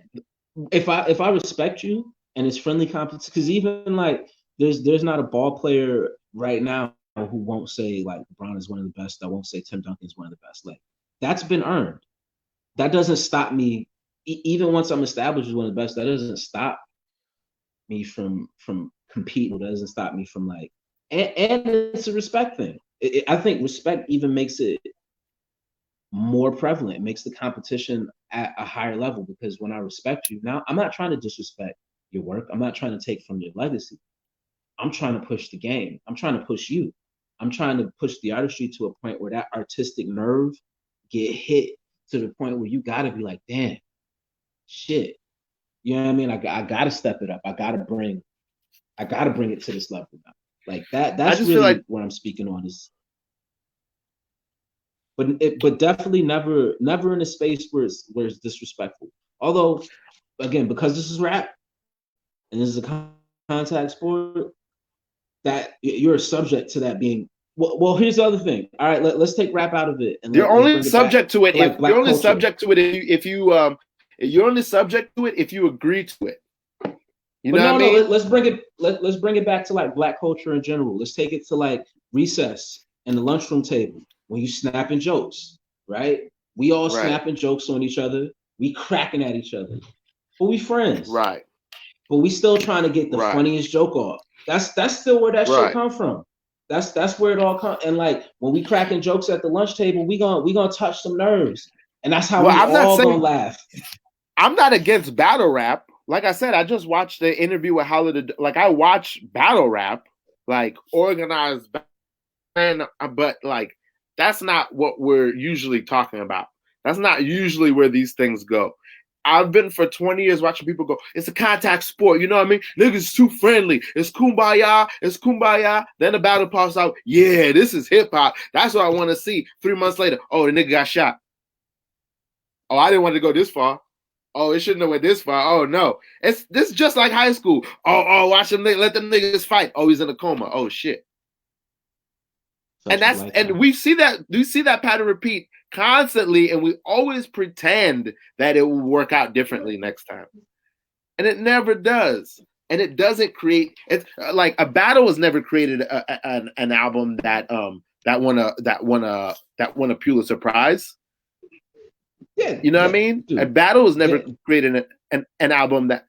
Speaker 2: if I respect you and it's friendly competition, because even like there's not a ball player right now who won't say like LeBron is one of the best. That won't say Tim Duncan is one of the best. Like that's been earned. That doesn't stop me. Even once I'm established as one of the best, that doesn't stop me from competing. That doesn't stop me from like. And it's a respect thing. I think respect even makes it more prevalent. It makes the competition at a higher level because when I respect you, now I'm not trying to disrespect your work. I'm not trying to take from your legacy. I'm trying to push the game. I'm trying to push you. I'm trying to push the artistry to a point where that artistic nerve get hit to the point where you gotta be like, damn, shit. You know what I mean? I gotta step it up. I gotta bring it to this level now. Like that.
Speaker 1: I
Speaker 2: That's
Speaker 1: just feel like
Speaker 2: really what I'm speaking on is but definitely never in a space where it's disrespectful. Although, again, because this is rap and this is a contact sport, that you're subject to that being. Well, here's the other thing. All right, let's take rap out of it and
Speaker 1: you're
Speaker 2: let's
Speaker 1: only
Speaker 2: bring it back
Speaker 1: subject to it
Speaker 2: to
Speaker 1: if
Speaker 2: like
Speaker 1: you're
Speaker 2: black
Speaker 1: only
Speaker 2: culture.
Speaker 1: subject to it if you you're only subject to it if you agree to it. You
Speaker 2: But
Speaker 1: know what I
Speaker 2: no,
Speaker 1: mean?
Speaker 2: let's bring it let's bring it back to like black culture in general. Let's take it to like recess and the lunchroom table when you snapping jokes, right? We all
Speaker 1: Right.
Speaker 2: snapping jokes on each other. We cracking at each other. But we friends.
Speaker 1: Right.
Speaker 2: But we still trying to get the
Speaker 1: Right.
Speaker 2: funniest joke off. That's still where that shit
Speaker 1: Right.
Speaker 2: come from. That's where it all comes. And like when we cracking jokes at the lunch table, we gonna touch some nerves, and that's how
Speaker 1: Well,
Speaker 2: we
Speaker 1: I'm not
Speaker 2: all gonna
Speaker 1: saying
Speaker 2: laugh.
Speaker 1: I'm not against battle rap. Like I said, I just watched the interview with Holiday. Like I watch battle rap, like organized, but like that's not what we're usually talking about. That's not usually where these things go. I've been for 20 years watching people go, it's a contact sport. You know what I mean? Niggas too friendly. It's kumbaya. It's kumbaya. Then the battle pops out. Yeah, this is hip hop. That's what I want to see. 3 months later, oh, the nigga got shot. Oh, I didn't want to go this far. Oh, it shouldn't have went this far. Oh no, it's this is just like high school. Watch them let them niggas fight. Oh, he's in a coma. Oh shit. And
Speaker 2: Such a
Speaker 1: that's
Speaker 2: black
Speaker 1: and
Speaker 2: time.
Speaker 1: we see that pattern repeat constantly, and we always pretend that it will work out differently next time, and it never does. And it doesn't create. It's like a battle has never created an album that won a Pulitzer Prize.
Speaker 2: Yeah,
Speaker 1: You know what I
Speaker 2: yeah,
Speaker 1: mean? A
Speaker 2: dude.
Speaker 1: battle has never
Speaker 2: Damn,
Speaker 1: created an album that.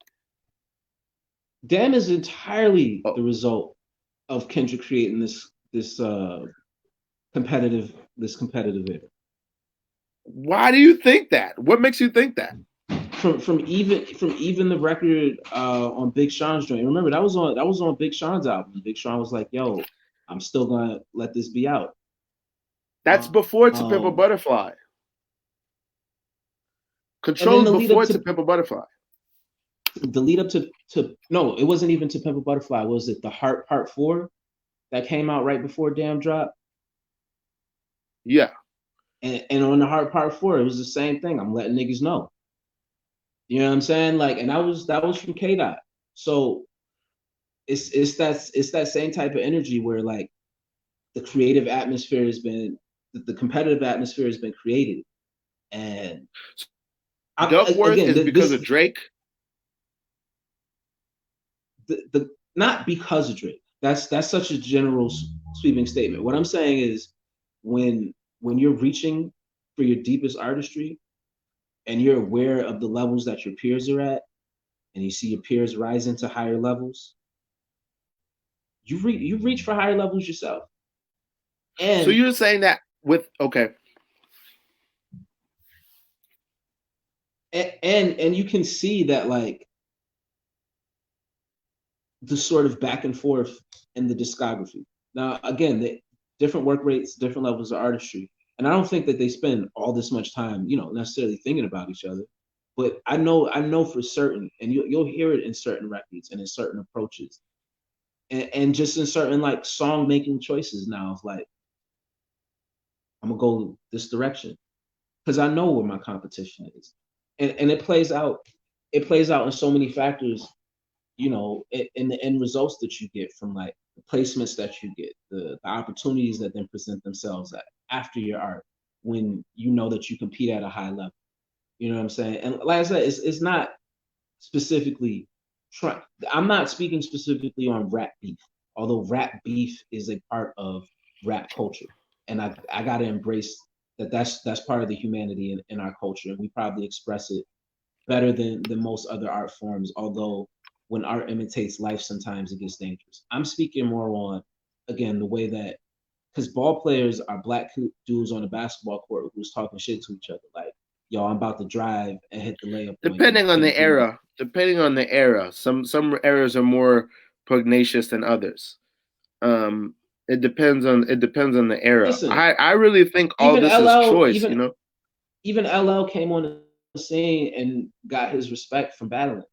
Speaker 2: Damn is entirely
Speaker 1: Oh,
Speaker 2: the result of Kendrick creating this competitive era.
Speaker 1: why do you think that? What makes you think that?
Speaker 2: From even the record on Big Sean's joint. Remember that was on Big Sean's album. Big Sean was like, "Yo, I'm still gonna let this be out."
Speaker 1: That's before To Pimp a
Speaker 2: Um,
Speaker 1: Butterfly.
Speaker 2: and then
Speaker 1: Controls before To Pimp a Butterfly.
Speaker 2: the lead up to no, it wasn't even To Pimp a Butterfly. Was it the Heart Part 4 that came out right before Damn Drop?
Speaker 1: Yeah.
Speaker 2: And on the Heart Part 4, it was the same thing. I'm letting niggas know. You know what I'm saying? Like, and that was from K Dot. So it's that same type of energy where like the creative atmosphere has been the competitive atmosphere has been created. And
Speaker 1: Duckworth
Speaker 2: again,
Speaker 1: is because of Drake.
Speaker 2: the not because of Drake. That's such a general sweeping statement. What I'm saying is when you're reaching for your deepest artistry and you're aware of the levels that your peers are at, and you see your peers rising to higher levels, you reach for higher levels yourself.
Speaker 1: So
Speaker 2: And
Speaker 1: you're saying that with okay.
Speaker 2: and you can see that like the sort of back and forth in the discography. Now, again, the different work rates, different levels of artistry, and I don't think that they spend all this much time, necessarily thinking about each other. But I know for certain, and you'll hear it in certain records and in certain approaches, and just in certain like song making choices now of like I'm gonna go this direction because I know where my competition is, and it plays out. It plays out in so many factors, in the end results that you get from like the placements that you get, the opportunities that then present themselves after your art. when you know that you compete at a high level. You know what I'm saying? And like I said, it's not specifically try. I'm not speaking specifically on rap beef, although rap beef is a part of rap culture, and I gotta embrace that. That's part of the humanity in our culture, and we probably express it better than most other art forms. Although when art imitates life, sometimes it gets dangerous. I'm speaking more on again the way that because ball players are black dudes on the basketball court who's talking shit to each other like, yo, I'm about to drive and hit the layup on you.
Speaker 1: Depending on
Speaker 2: Can you
Speaker 1: the
Speaker 2: give me?
Speaker 1: era, some eras are more pugnacious than others. It depends on the era.
Speaker 2: Listen,
Speaker 1: I really think all
Speaker 2: even
Speaker 1: this is
Speaker 2: LL,
Speaker 1: choice. You know.
Speaker 2: even LL came on the scene and got his respect from battling,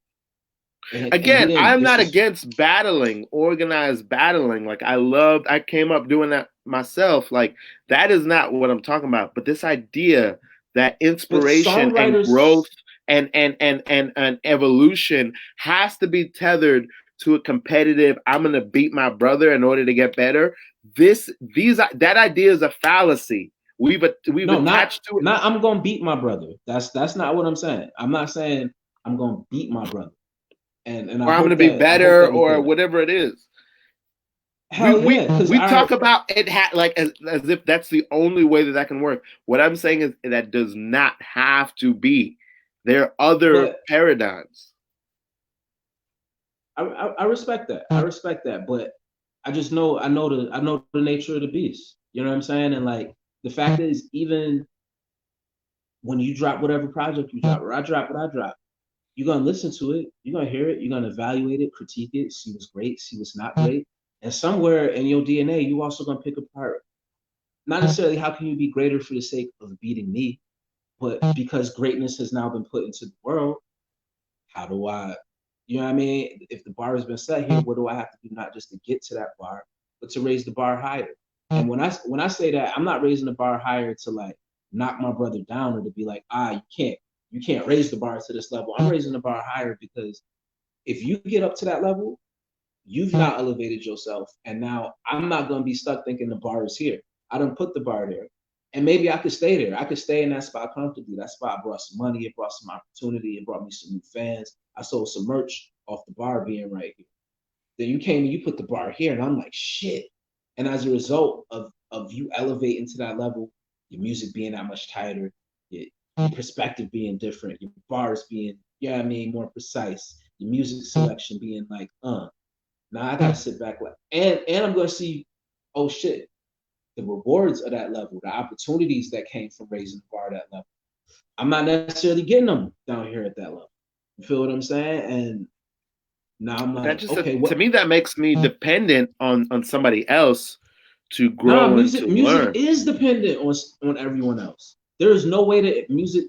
Speaker 2: and he
Speaker 1: Again,
Speaker 2: didn't.
Speaker 1: I'm
Speaker 2: This
Speaker 1: not
Speaker 2: is
Speaker 1: against battling, organized battling. Like I came up doing that myself. Like that is not what I'm talking about. But this idea that
Speaker 2: but
Speaker 1: inspiration and growth
Speaker 2: songwriters.
Speaker 1: and evolution has to be tethered to a competitive, I'm gonna beat my brother in order to get better. That idea is a fallacy. We've
Speaker 2: No,
Speaker 1: attached to it,
Speaker 2: not. I'm gonna beat my brother. That's not what I'm saying. I'm not saying I'm gonna beat my brother. And
Speaker 1: or I'm gonna be
Speaker 2: I hope
Speaker 1: better,
Speaker 2: that you
Speaker 1: or
Speaker 2: hear that.
Speaker 1: whatever it is. we
Speaker 2: Hell
Speaker 1: we
Speaker 2: yeah, because
Speaker 1: we
Speaker 2: all right,
Speaker 1: talk about it like as if that's the only way that can work. What I'm saying is that does not have to be. There are other
Speaker 2: but
Speaker 1: paradigms.
Speaker 2: I respect that. I respect that, but I just know I know the nature of the beast. You know what I'm saying? And like the fact is, even when you drop whatever project you drop, or I drop what I drop, you're gonna listen to it, you're gonna hear it, you're gonna evaluate it, critique it, see what's great, see what's not great. And somewhere in your DNA, you also gonna pick apart not necessarily how can you be greater for the sake of beating me, but because greatness has now been put into the world, how do I, you know what I mean? If the bar has been set here, what do I have to do not just to get to that bar, but to raise the bar higher? And when I say that, I'm not raising the bar higher to like knock my brother down or to be like, you can't raise the bar to this level. I'm raising the bar higher because if you get up to that level, you've now elevated yourself. And now I'm not gonna be stuck thinking the bar is here. I don't put the bar there. And maybe I could stay there. I could stay in that spot comfortably. That spot brought some money, it brought some opportunity, it brought me some new fans. I sold some merch off the bar being right here. Then you came and you put the bar here, and I'm like, shit. And as a result of you elevating to that level, your music being that much tighter, your perspective being different, your bars being, yeah, you know what I mean, more precise, your music selection being like, now I gotta sit back like, and I'm gonna see, oh shit, the rewards of that level, the opportunities that came from raising the bar at that level. I'm not necessarily getting them down here at that level. You feel what I'm saying? And now I'm
Speaker 1: That
Speaker 2: like,
Speaker 1: just
Speaker 2: okay,
Speaker 1: to
Speaker 2: what?
Speaker 1: me that makes me dependent on somebody else to
Speaker 2: Nah,
Speaker 1: grow and to
Speaker 2: music
Speaker 1: learn.
Speaker 2: is dependent on everyone else. There is no way that music.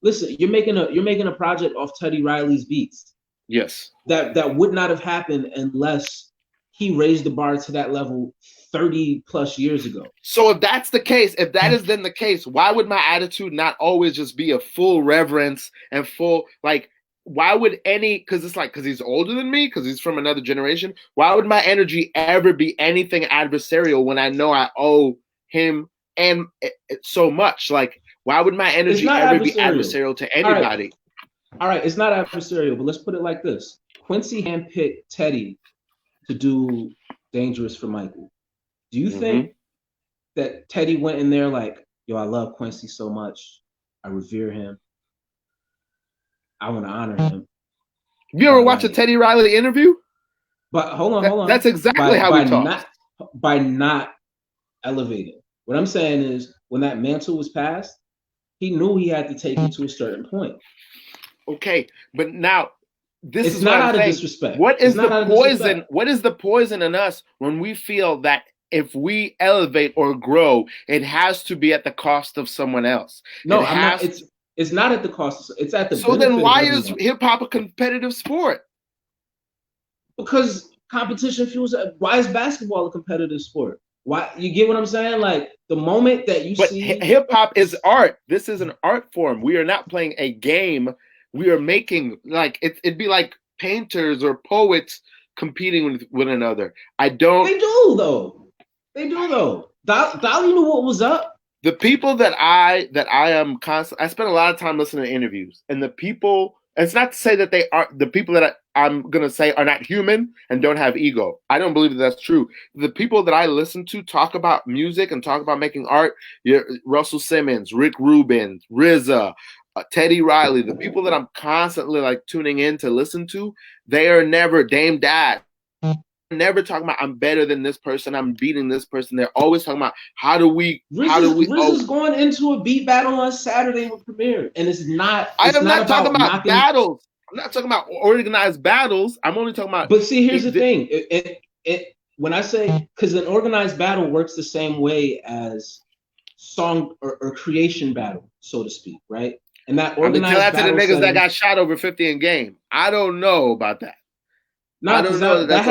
Speaker 2: Listen, you're making a project off Teddy Riley's beats.
Speaker 1: Yes.
Speaker 2: That would not have happened unless he raised the bar to that level 30 plus years ago.
Speaker 1: So if that's the case, if that is then the case, why would my attitude not always just be a full reverence and full like why would any because it's like because he's older than me because he's from another generation, why would my energy ever be anything adversarial when I know I owe him and so much? Like why would my
Speaker 2: It's
Speaker 1: energy
Speaker 2: not
Speaker 1: ever be
Speaker 2: adversarial.
Speaker 1: adversarial to
Speaker 2: All right,
Speaker 1: anybody?
Speaker 2: all right. It's not adversarial, but let's put it like this: Quincy handpicked Teddy to do Dangerous for Michael. Do you
Speaker 1: Mm-hmm.
Speaker 2: think that Teddy went in there like, yo, I love Quincy so much, I revere him, I want to honor him
Speaker 1: You ever
Speaker 2: by
Speaker 1: watch a
Speaker 2: like,
Speaker 1: Teddy Riley interview?
Speaker 2: but
Speaker 1: That,
Speaker 2: hold on,
Speaker 1: that's exactly how he talks.
Speaker 2: by not elevating. What I'm saying is, when that mantle was passed, he knew he had to take it to a certain point.
Speaker 1: Okay, but now this
Speaker 2: It's
Speaker 1: is what
Speaker 2: not
Speaker 1: I'm
Speaker 2: out of
Speaker 1: saying.
Speaker 2: disrespect.
Speaker 1: What
Speaker 2: It's
Speaker 1: is
Speaker 2: not
Speaker 1: the
Speaker 2: out of
Speaker 1: poison?
Speaker 2: disrespect.
Speaker 1: What is the poison in us when we feel that if we elevate or grow, it has to be at the cost of someone else? It
Speaker 2: No, I'm not.
Speaker 1: has.
Speaker 2: It's not at the cost. It's at the
Speaker 1: So then,
Speaker 2: benefit of
Speaker 1: why is
Speaker 2: everyone.
Speaker 1: hip hop a competitive sport?
Speaker 2: Because competition fuels. Why is basketball a competitive sport? Why you get what I'm saying? Like the moment that you
Speaker 1: But
Speaker 2: see,
Speaker 1: hip hop is art. This is an art form. We are not playing a game. We are making like it'd be like painters or poets competing with one another. I don't.
Speaker 2: they do though. They do though. Dolly knew what was up.
Speaker 1: The people that I am constant, I spend a lot of time listening to interviews, and the people. It's not to say that they are the people that I'm gonna say are not human and don't have ego. I don't believe that that's true. The people that I listen to talk about music and talk about making art. Russell Simmons, Rick Rubin, RZA, Teddy Riley. The people that I'm constantly like tuning in to listen to, they are never Dame Dash. Never talking about I'm better than this person, I'm beating this person. They're always talking about how do we
Speaker 2: RZA's going into a beat battle on Saturday with Premier, and it's not
Speaker 1: talking about
Speaker 2: knocking
Speaker 1: battles. I'm not talking about organized battles. I'm only talking about.
Speaker 2: But see, here's the thing. When I say, because an organized battle works the same way as song or creation battle, so to speak, right? And that organized battle.
Speaker 1: Tell that to the niggas that got shot over 50 in game. I don't know about that.
Speaker 2: No, that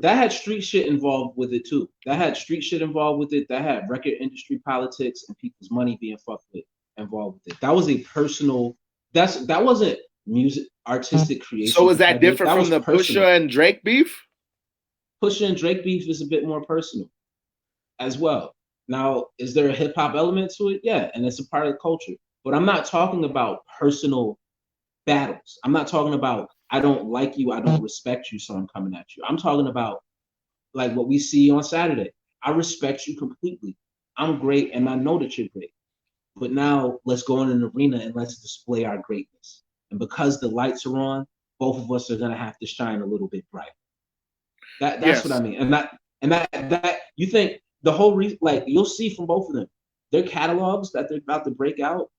Speaker 2: had street shit involved with it too. That had street shit involved with it. That had record industry politics and people's money being fucked with involved with it. That was a personal. That wasn't music artistic creation.
Speaker 1: So is that different from the Pusha and Drake beef?
Speaker 2: Pusha and Drake beef is a bit more personal, as well. Now, is there a hip hop element to it? Yeah, and it's a part of the culture. But I'm not talking about personal battles. I'm not talking about I don't like you, I don't respect you, so I'm coming at you. I'm talking about like what we see on Saturday. I respect you completely. I'm great, and I know that you're great. But now let's go in an arena and let's display our greatness. And because the lights are on, both of us are gonna have to shine a little bit brighter. That's what I mean. And that you think the whole like you'll see from both of them, their catalogs that they're about to break out,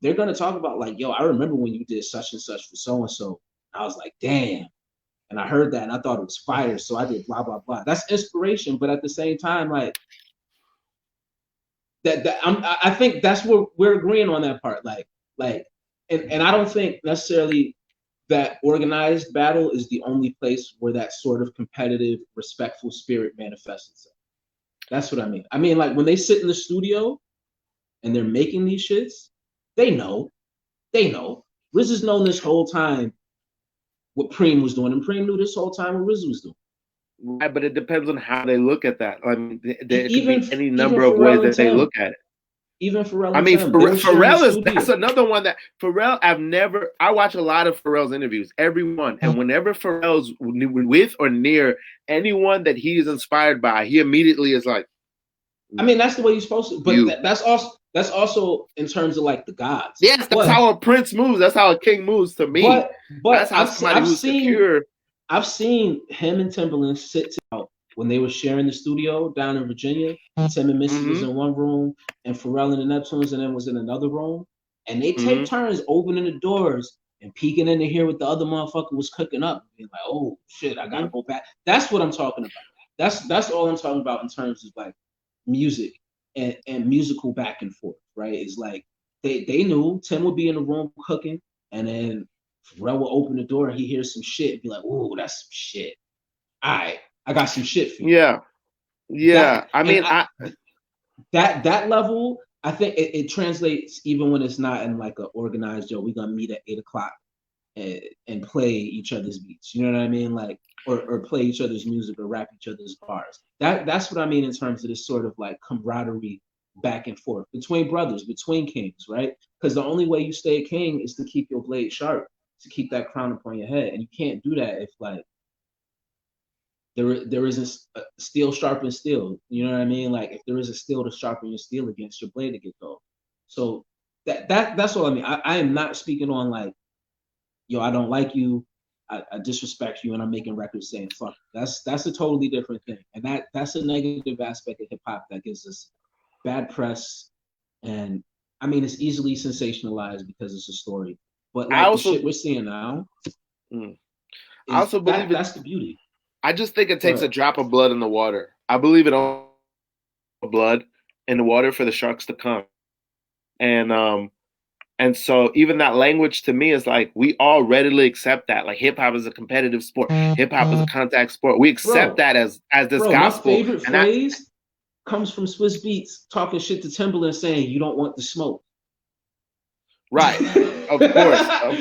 Speaker 2: they're gonna talk about like, yo, I remember when you did such and such for so and so. I was like, damn. And I heard that and I thought it was fire. So I did blah, blah, blah. That's inspiration. But at the same time, like I think that's where we're agreeing on that part. And I don't think necessarily that organized battle is the only place where that sort of competitive, respectful spirit manifests itself. That's what I mean. I mean, like when they sit in the studio and they're making these shits, they know. RZA's known this whole time what Preem was doing, and Preem knew this whole time what RZA was doing.
Speaker 1: Right, but it depends on how they look at that. I mean, there could be any number of ways that they look at it.
Speaker 2: Even Pharrell.
Speaker 1: I mean, Pharrell is that's another one that Pharrell. I watch a lot of Pharrell's interviews, everyone, and whenever Pharrell's with or near anyone that he is inspired by, he immediately is like.
Speaker 2: I mean, that's the way you're supposed to. But that's also in terms of like the gods.
Speaker 1: Yes, that's how a prince moves. That's how a king moves to me.
Speaker 2: But
Speaker 1: that's how I've
Speaker 2: seen him and Timbaland sit out when they were sharing the studio down in Virginia. Tim and Missy was in one room, and Pharrell and the Neptunes and then was in another room. And they take turns opening the doors and peeking in to hear what the other motherfucker was cooking up. Being like, oh shit, I gotta go back. That's what I'm talking about. That's all I'm talking about in terms of like music and musical back and forth, right? It's like they knew Tim would be in the room cooking, and then Pharrell will open the door and he hears some shit and be like, "Ooh, that's some shit. All right, I got some shit for you."
Speaker 1: Yeah.
Speaker 2: That level, I think it translates even when it's not in like an organized, yo, we're gonna meet at 8:00 and play each other's beats. You know what I mean? Like or play each other's music or rap each other's bars. That's what I mean in terms of this sort of like camaraderie back and forth between brothers, between kings, right? Because the only way you stay a king is to keep your blade sharp, to keep that crown upon your head. And you can't do that if like there isn't steel sharpens steel. You know what I mean? Like if there is a steel to sharpen your steel against, your blade to get dull. So that's all I mean. I am not speaking on like, yo, I don't like you, I disrespect you, and I'm making records saying fuck. That's a totally different thing. And that's a negative aspect of hip hop that gives us bad press. And I mean it's easily sensationalized because it's a story. But like the shit we're seeing now,
Speaker 1: I also believe
Speaker 2: that's the beauty.
Speaker 1: I just think it takes a drop of blood in the water. I believe it all blood in the water for the sharks to come. And so even that language to me is like we all readily accept that. Like hip hop is a competitive sport. Hip hop is a contact sport. We accept that as this gospel.
Speaker 2: My favorite phrase comes from Swiss Beats talking shit to Timbaland saying you don't want the smoke.
Speaker 1: Right. Of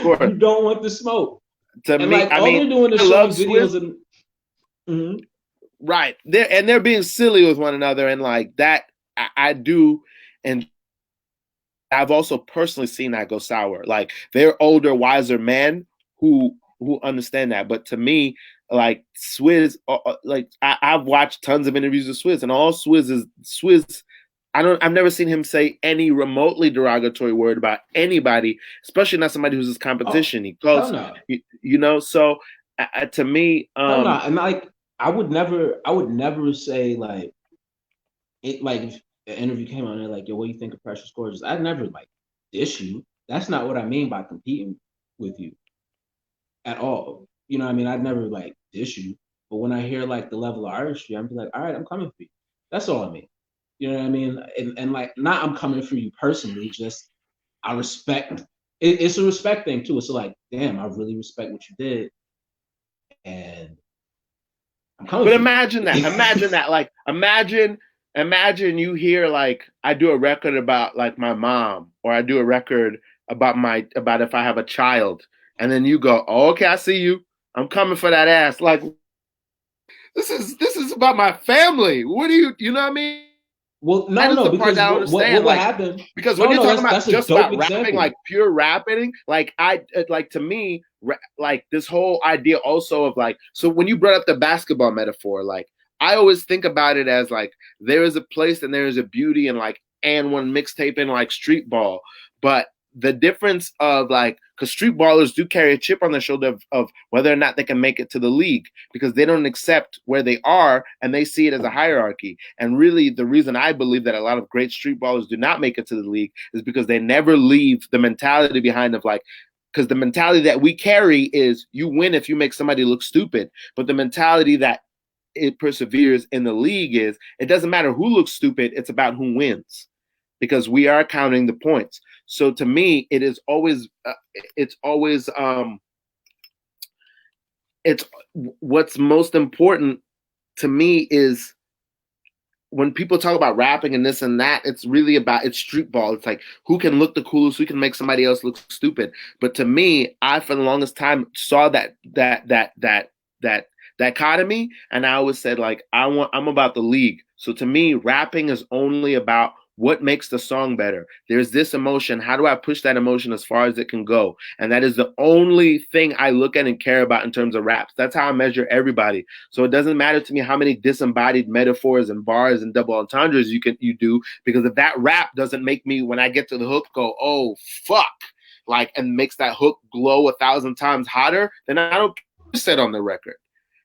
Speaker 1: course.
Speaker 2: You don't want the smoke.
Speaker 1: To
Speaker 2: and
Speaker 1: me,
Speaker 2: like,
Speaker 1: I mean,
Speaker 2: they're doing is showing videos and
Speaker 1: right. They're being silly with one another, and like that I do, and I've also personally seen that go sour. Like they're older, wiser men who understand that. But to me, like Swizz, like I've watched tons of interviews with Swizz, and all Swizz. I've never seen him say any remotely derogatory word about anybody, especially not somebody who's his
Speaker 2: Oh,
Speaker 1: competition. He
Speaker 2: hell
Speaker 1: calls,
Speaker 2: no.
Speaker 1: so to me,
Speaker 2: Hell no. And like I would never say like it like if an interview came on there like, yo, what do you think of Precious Gorgeous? I'd never like dish you. That's not what I mean by competing with you at all. You know what I mean? I'd never like dish you. But when I hear like the level of artistry, I'm be like, all right, I'm coming for you. That's all I mean. You know what I mean? And like not I'm coming for you personally, just I respect it's a respect thing too. It's like, damn, I really respect what you did and I'm coming
Speaker 1: but
Speaker 2: for you.
Speaker 1: imagine that. Imagine that. Like imagine you hear like I do a record about like my mom, or I do a record about if I have a child, and then you go, oh, okay, I see you. I'm coming for that ass. Like this is about my family. What do you know what I mean?
Speaker 2: Well,
Speaker 1: That
Speaker 2: no,
Speaker 1: is
Speaker 2: no,
Speaker 1: the part
Speaker 2: because
Speaker 1: that I
Speaker 2: what
Speaker 1: understand.
Speaker 2: will
Speaker 1: Like,
Speaker 2: happen?
Speaker 1: because when
Speaker 2: No,
Speaker 1: you're
Speaker 2: no,
Speaker 1: talking about
Speaker 2: that's a
Speaker 1: just
Speaker 2: dope
Speaker 1: about rapping,
Speaker 2: example.
Speaker 1: like pure rapping, like like to me, like this whole idea also of like, so when you brought up the basketball metaphor, like I always think about it as like there is a place and there is a beauty in like and one mixtape and like street ball, but the difference of like because street ballers do carry a chip on their shoulder of whether or not they can make it to the league because they don't accept where they are and they see it as a hierarchy. And really, the reason I believe that a lot of great street ballers do not make it to the league is because they never leave the mentality behind of like, because the mentality that we carry is you win if you make somebody look stupid. But the mentality that it perseveres in the league is it doesn't matter who looks stupid, it's about who wins because we are counting the points. So to me, it's always it's what's most important to me is when people talk about rapping and this and that, it's really about it's street ball. It's like who can look the coolest, who can make somebody else look stupid. But to me, I for the longest time saw that dichotomy, and I always said like I'm about the league. So to me, rapping is only about what makes the song better. There's this emotion. How do I push that emotion as far as it can go? And that is the only thing I look at and care about in terms of raps. That's how I measure everybody. So it doesn't matter to me how many disembodied metaphors and bars and double entendres you do, because if that rap doesn't make me when I get to the hook go, oh fuck, like and makes that hook glow 1,000 times hotter, then I don't set on the record.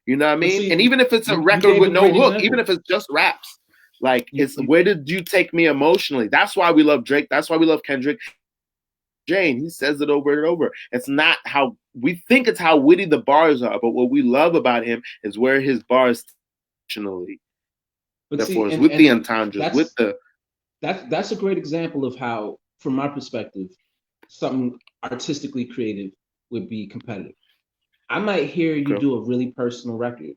Speaker 1: You know what I
Speaker 2: But
Speaker 1: mean? And
Speaker 2: see,
Speaker 1: even if it's a
Speaker 2: you
Speaker 1: record
Speaker 2: gave
Speaker 1: with
Speaker 2: a
Speaker 1: no
Speaker 2: great
Speaker 1: hook, even
Speaker 2: example.
Speaker 1: if it's just raps, like
Speaker 2: You,
Speaker 1: it's
Speaker 2: you
Speaker 1: where did you take me emotionally? That's why we love Drake. That's why we love Kendrick. Jane, he says it over and over. It's not how we think it's how witty the bars are, but what we love about him is where his bars emotionally
Speaker 2: but see,
Speaker 1: metaphors with the
Speaker 2: and
Speaker 1: entendres, with
Speaker 2: that's
Speaker 1: the
Speaker 2: that's a great example of how, from my perspective, something artistically creative would be competitive. I might hear you
Speaker 1: okay.
Speaker 2: do a really personal record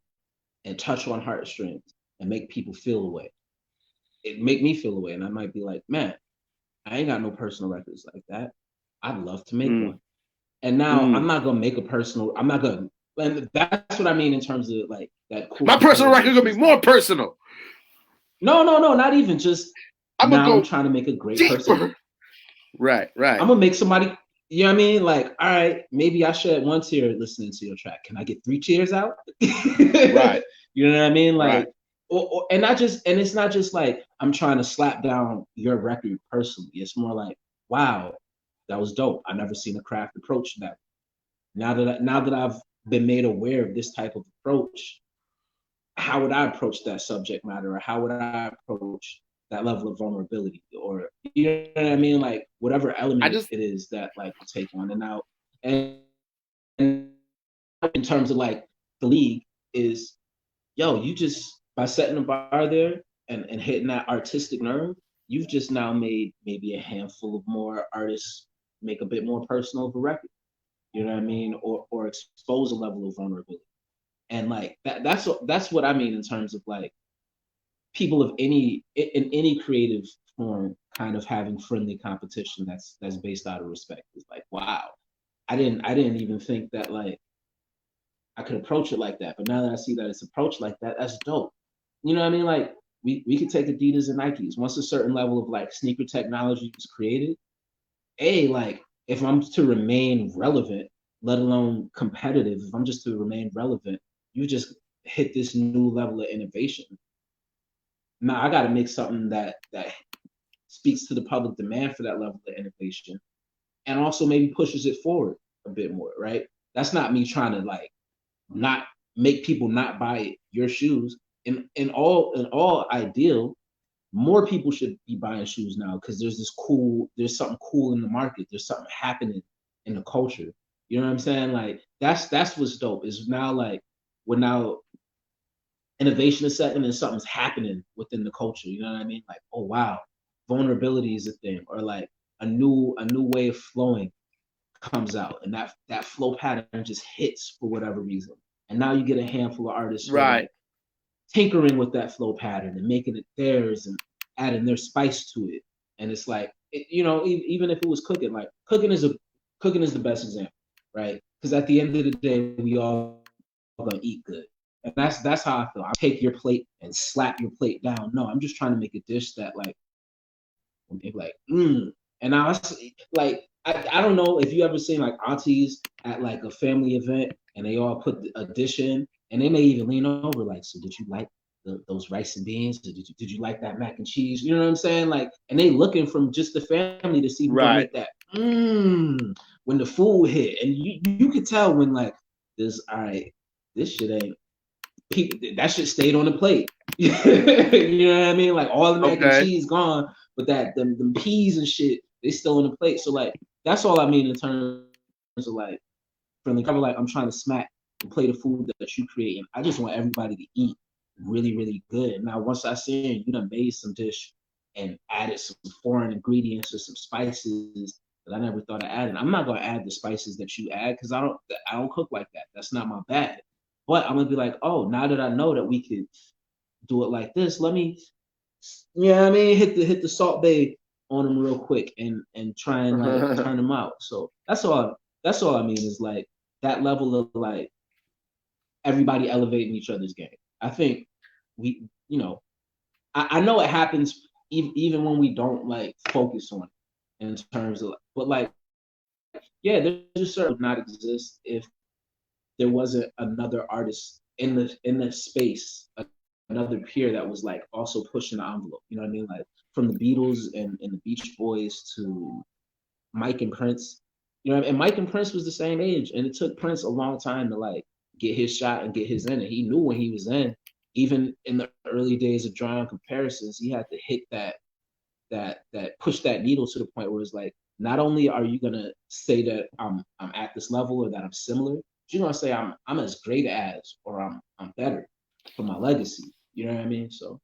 Speaker 2: and touch on heartstrings and make people feel away. It make me feel away, and I might be like, man, I ain't got no personal records like that. I'd love to make
Speaker 1: Mm,
Speaker 2: one. And now I'm
Speaker 1: mm.
Speaker 2: not gonna make a personal. I'm not gonna. And that's what I mean in terms of like that cool
Speaker 1: My personal
Speaker 2: competitive
Speaker 1: record
Speaker 2: nature.
Speaker 1: gonna be
Speaker 2: Is
Speaker 1: more
Speaker 2: like,
Speaker 1: personal.
Speaker 2: no, no, no, not even just
Speaker 1: I'm gonna
Speaker 2: now. I'm
Speaker 1: go
Speaker 2: trying to make a great person.
Speaker 1: deeper. Right,
Speaker 2: I'm
Speaker 1: right,
Speaker 2: gonna make somebody. You know what I mean? Like, all right, maybe I shed one tear listening to your track. Can I get three tears out?
Speaker 1: right,
Speaker 2: You know what I mean?
Speaker 1: right.
Speaker 2: Like, and not just, and it's not just like I'm trying to slap down your record personally. It's more like, wow, that was dope. I never seen a craft approach that. Now that I've been made aware of this type of approach, how would I approach that subject matter, or how would I approach that level of vulnerability, or you know what I mean, like whatever
Speaker 1: I
Speaker 2: element
Speaker 1: just
Speaker 2: it is that like will take on. And now, and in terms of like the league is, yo, you just by setting a bar there and hitting that artistic nerve, you've just now made maybe a handful of more artists make a bit more personal of a record. You know what I mean, or expose a level of vulnerability. And like that's what I mean in terms of like people of any in any creative form kind of having friendly competition that's based out of respect. It's like, wow, I didn't even think that like I could approach it like that. But now that I see that it's approached like that, that's dope. You know what I mean? Like we could take Adidas and Nikes. Once a certain level of like sneaker technology was created, like if I'm to remain relevant, let alone competitive, if I'm just to remain relevant, you just hit this new level of innovation. Now I got to make something that speaks to the public demand for that level of innovation, and also maybe pushes it forward a bit more, right? That's not me trying to like not make people not buy your shoes. In all ideal, more people should be buying shoes now because there's something cool in the market. There's something happening in the culture. You know what I'm saying? Like that's what's dope. Is now like we're now innovation is setting and something's happening within the culture. You know what I mean? Like, oh wow, vulnerability is a thing, or like a new way of flowing comes out, and that flow pattern just hits for whatever reason. And now you get a handful of artists who are
Speaker 1: Right.
Speaker 2: like tinkering with that flow pattern and making it theirs and adding their spice to it. And it's like, even if it was cooking, like cooking is the best example, right? Because at the end of the day, we all gonna eat good. And that's how I feel. I take your plate and slap your plate down. No, I'm just trying to make a dish that like when they like, and I was like, I don't know if you ever seen like aunties at like a family event and they all put a dish in and they may even lean over like, so did you like those rice and beans? Did you like that mac and cheese? You know what I'm saying? Like, and they looking from just the family to see who's gonna
Speaker 1: Right.
Speaker 2: make that when the food hit, and you could tell when like this, all right, this shit ain't people, that shit stayed on the plate. You know what I mean? Like all the mac and
Speaker 1: Okay.
Speaker 2: cheese gone, but them peas and shit, they still on the plate. So like that's all I mean in terms of like friendly. Kind of like I'm trying to smack and plate of food that you create, and I just want everybody to eat really, really good. Now once I see you done made some dish and added some foreign ingredients or some spices that I never thought of adding. I'm not gonna add the spices that you add because I don't cook like that. That's not my bag. But I'm gonna be like, oh, now that I know that we could do it like this, let me, yeah, I mean, hit the Salt Bay on them real quick and try and like turn them out. So that's all. That's all I mean is like that level of like everybody elevating each other's game. I think we, I know it happens even when we don't like focus on it in terms of, but like, yeah, there's just certain would not exist if there wasn't another artist in the space, another peer that was like also pushing the envelope. You know what I mean? Like from the Beatles and the Beach Boys to Mike and Prince. And Mike and Prince was the same age, and it took Prince a long time to like get his shot and get his in. And he knew when he was in. Even in the early days of drawing comparisons, he had to hit that push that needle to the point where it's like, not only are you gonna say that I'm at this level or that I'm similar, but you're gonna say I'm as great as or I'm better for my legacy. You know what I mean? So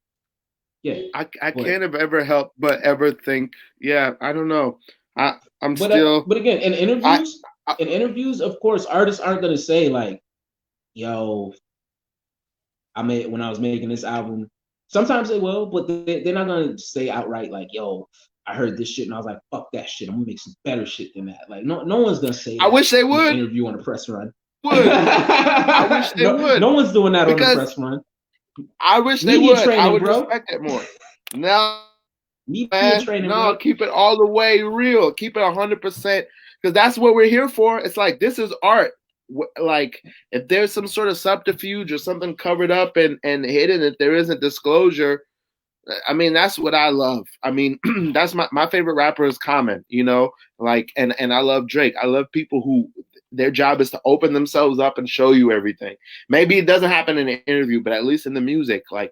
Speaker 2: yeah,
Speaker 1: I
Speaker 2: but
Speaker 1: can't have ever helped but ever think, yeah, I don't know. I'm
Speaker 2: but
Speaker 1: still
Speaker 2: but again, in
Speaker 1: I,
Speaker 2: interviews,
Speaker 1: I
Speaker 2: of course, artists aren't gonna say like, "Yo, I made when I was making this album." Sometimes they will, but they're not gonna say outright like, "Yo, I heard this shit and I was like, fuck that shit. I'm gonna make some better shit than that." Like, no one's gonna say
Speaker 1: I
Speaker 2: that
Speaker 1: wish they
Speaker 2: in an
Speaker 1: would
Speaker 2: interview on a press run.
Speaker 1: would. I wish they
Speaker 2: No
Speaker 1: would
Speaker 2: one's doing that on the
Speaker 1: because
Speaker 2: press run.
Speaker 1: I wish they
Speaker 2: Media
Speaker 1: would. I
Speaker 2: training,
Speaker 1: would
Speaker 2: bro.
Speaker 1: respect it more. No,
Speaker 2: Media
Speaker 1: man,
Speaker 2: training,
Speaker 1: no,
Speaker 2: bro.
Speaker 1: keep it all the way real. Keep it 100% because that's what we're here for. It's like this is art. Like if there's some sort of subterfuge or something covered up and hidden, if there isn't disclosure, I mean, that's what I love. I mean, that's my favorite rapper is Common, like, and I love Drake. I love people who their job is to open themselves up and show you everything. Maybe it doesn't happen in an interview, but at least in the music, like,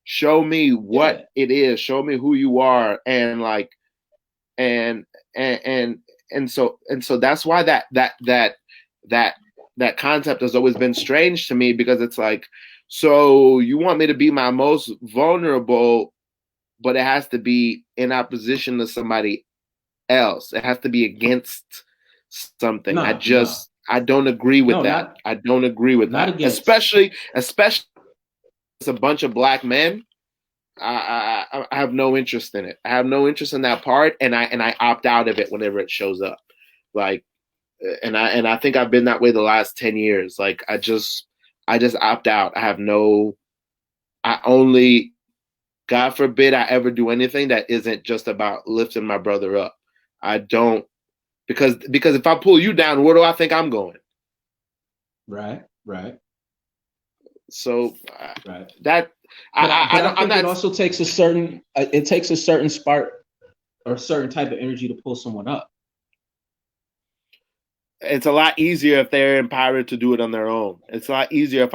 Speaker 1: show me what
Speaker 2: Yeah.
Speaker 1: it is, show me who you are, and like, and and and and so that's why that that concept has always been strange to me because it's like, so you want me to be my most vulnerable, but it has to be in opposition to somebody else. It has to be against something.
Speaker 2: No.
Speaker 1: I don't agree with
Speaker 2: No,
Speaker 1: that.
Speaker 2: not
Speaker 1: I don't agree with
Speaker 2: not
Speaker 1: that.
Speaker 2: against.
Speaker 1: Especially it's a bunch of black men. I have no interest in it. I have no interest in that part, and I opt out of it whenever it shows up. Like, and I think I've been that way the last 10 years. Like, I just opt out. I have no. I only, God forbid I ever do anything that isn't just about lifting my brother up. I don't. because if I pull you down, where do I think I'm going?
Speaker 2: Right.
Speaker 1: So
Speaker 2: Right.
Speaker 1: that
Speaker 2: But
Speaker 1: I don't,
Speaker 2: I
Speaker 1: I'm
Speaker 2: think it
Speaker 1: not.
Speaker 2: also takes a certain spark or a certain type of energy to pull someone up.
Speaker 1: It's a lot easier if they're empowered to do it on their own. It's a lot easier if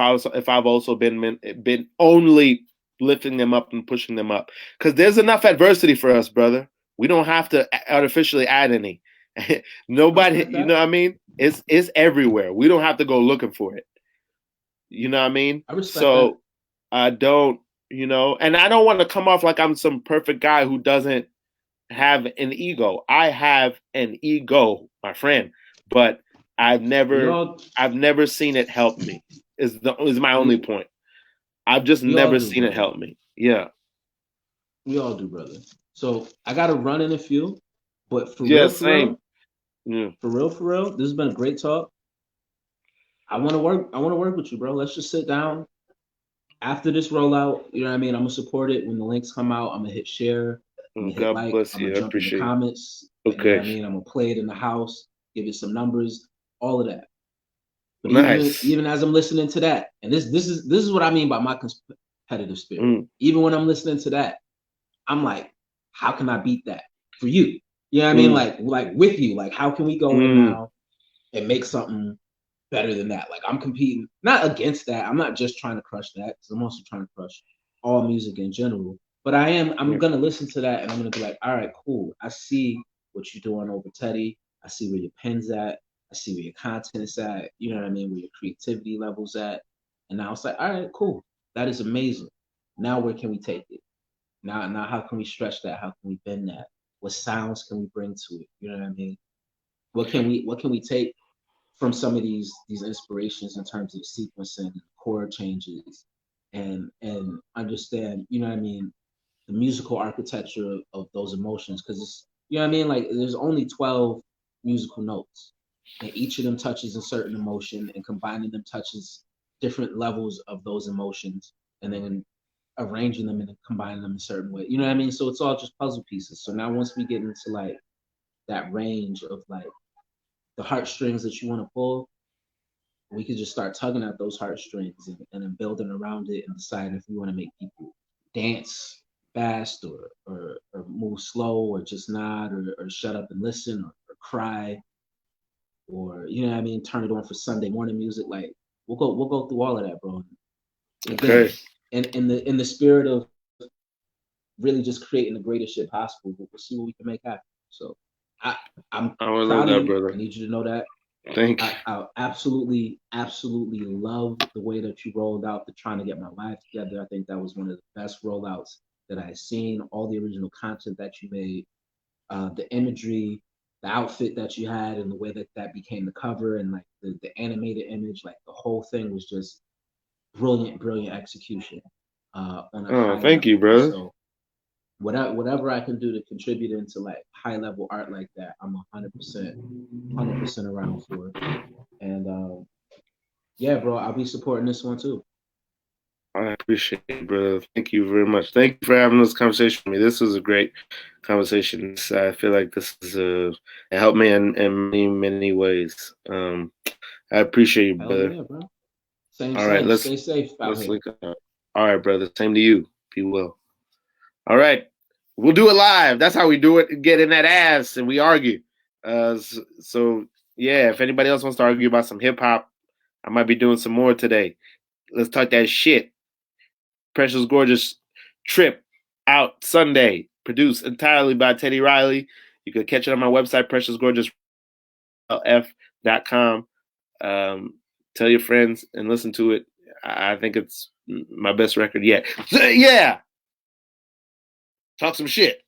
Speaker 1: I've also been only lifting them up and pushing them up, because there's enough adversity for us, brother. We don't have to artificially add any.
Speaker 2: I
Speaker 1: Nobody,
Speaker 2: respect
Speaker 1: you know
Speaker 2: that.
Speaker 1: what I mean? It's everywhere. We don't have to go looking for it. You know what I mean?
Speaker 2: I respect that.
Speaker 1: So I don't, and I don't want to come off like I'm some perfect guy who doesn't have an ego. I have an ego, my friend, but I've
Speaker 2: We
Speaker 1: never
Speaker 2: all
Speaker 1: I've never seen it help me. Is my only
Speaker 2: we
Speaker 1: point. I've just
Speaker 2: we all
Speaker 1: never
Speaker 2: do,
Speaker 1: seen it
Speaker 2: brother.
Speaker 1: help me. Yeah.
Speaker 2: We all do, brother. So I got to run in a few, but
Speaker 1: Yeah, same. Yeah.
Speaker 2: for real, this has been a great talk. I want to work. I want to work with you, bro. Let's just sit down after this rollout. You know what I mean? I'm gonna support it when the links come out. I'm gonna hit share. I'm gonna hit
Speaker 1: God
Speaker 2: like.
Speaker 1: bless
Speaker 2: I'm gonna
Speaker 1: you. I
Speaker 2: jump in the
Speaker 1: appreciate it.
Speaker 2: comments. You know what
Speaker 1: Okay.
Speaker 2: I mean? I'm gonna play it in the house. Give it some numbers. All of that. But
Speaker 1: Nice.
Speaker 2: even as I'm listening to that, and this is what I mean by my competitive spirit. Even when I'm listening to that, I'm like, how can I beat that for you? You know what I mean? Like with you, like how can we go in now and make something better than that? Like I'm competing not against that. I'm not just trying to crush that, because I'm also trying to crush all music in general. But I'm gonna listen to that and I'm gonna be like, all right, cool. I see what you're doing over Teddy. I see where your pen's at. I see where your content's at. You know what I mean? Where your creativity level's at. And now it's like, all right, cool. That is amazing. Now where can we take it? Now how can we stretch that? How can we bend that? What sounds can we bring to it? You know what I mean? What can we take from some of these inspirations in terms of sequencing and chord changes and understand, you know what I mean, the musical architecture of those emotions, because it's, you know what I mean, like there's only 12 musical notes and each of them touches a certain emotion, and combining them touches different levels of those emotions, and then arranging them and combining them a certain way. You know what I mean? So it's all just puzzle pieces. So now once we get into like that range of like the heartstrings that you want to pull, we could just start tugging at those heartstrings and then building around it and decide if we want to make people dance fast or move slow or just nod or shut up and listen or cry, or you know what I mean, turn it on for Sunday morning music. Like we'll go through all of that, bro. Again,
Speaker 1: Okay.
Speaker 2: in the spirit of really just creating the greatest shit possible. We'll see what we can make happen. So I, I'm
Speaker 1: I would love
Speaker 2: proud of
Speaker 1: that,
Speaker 2: you.
Speaker 1: brother.
Speaker 2: I need you to know that.
Speaker 1: Thank you.
Speaker 2: I absolutely, absolutely love the way that you rolled out the Trying to Get My Life Together. I think that was one of the best rollouts that I've seen. All the original content that you made, the imagery, the outfit that you had, and the way that that became the cover, and like the animated image, like the whole thing was just brilliant, brilliant execution on a
Speaker 1: Oh,
Speaker 2: high
Speaker 1: thank you,
Speaker 2: level. And
Speaker 1: brother.
Speaker 2: so whatever I can do to contribute into like high level art like that, I'm 100% around for. And yeah, bro, I'll be supporting this one too.
Speaker 1: I appreciate it, brother. Thank you very much. Thank you for having this conversation with me. This was a great conversation. I feel like this is it helped me in many, many ways. I appreciate you,
Speaker 2: Hell
Speaker 1: brother.
Speaker 2: yeah, bro. Same,
Speaker 1: All right,
Speaker 2: same. Stay safe out
Speaker 1: let's
Speaker 2: here.
Speaker 1: link up. All right, brother. Same to you. Be well. All right, we'll do it live. That's how we do it. Get in that ass and we argue. So yeah, if anybody else wants to argue about some hip hop, I might be doing some more today. Let's talk that shit. Precious Gorgeous Trip out Sunday, produced entirely by Teddy Riley. You can catch it on my website, preciousgorgeousf.com. Tell your friends and listen to it. I think it's my best record yet. Yeah. Talk some shit.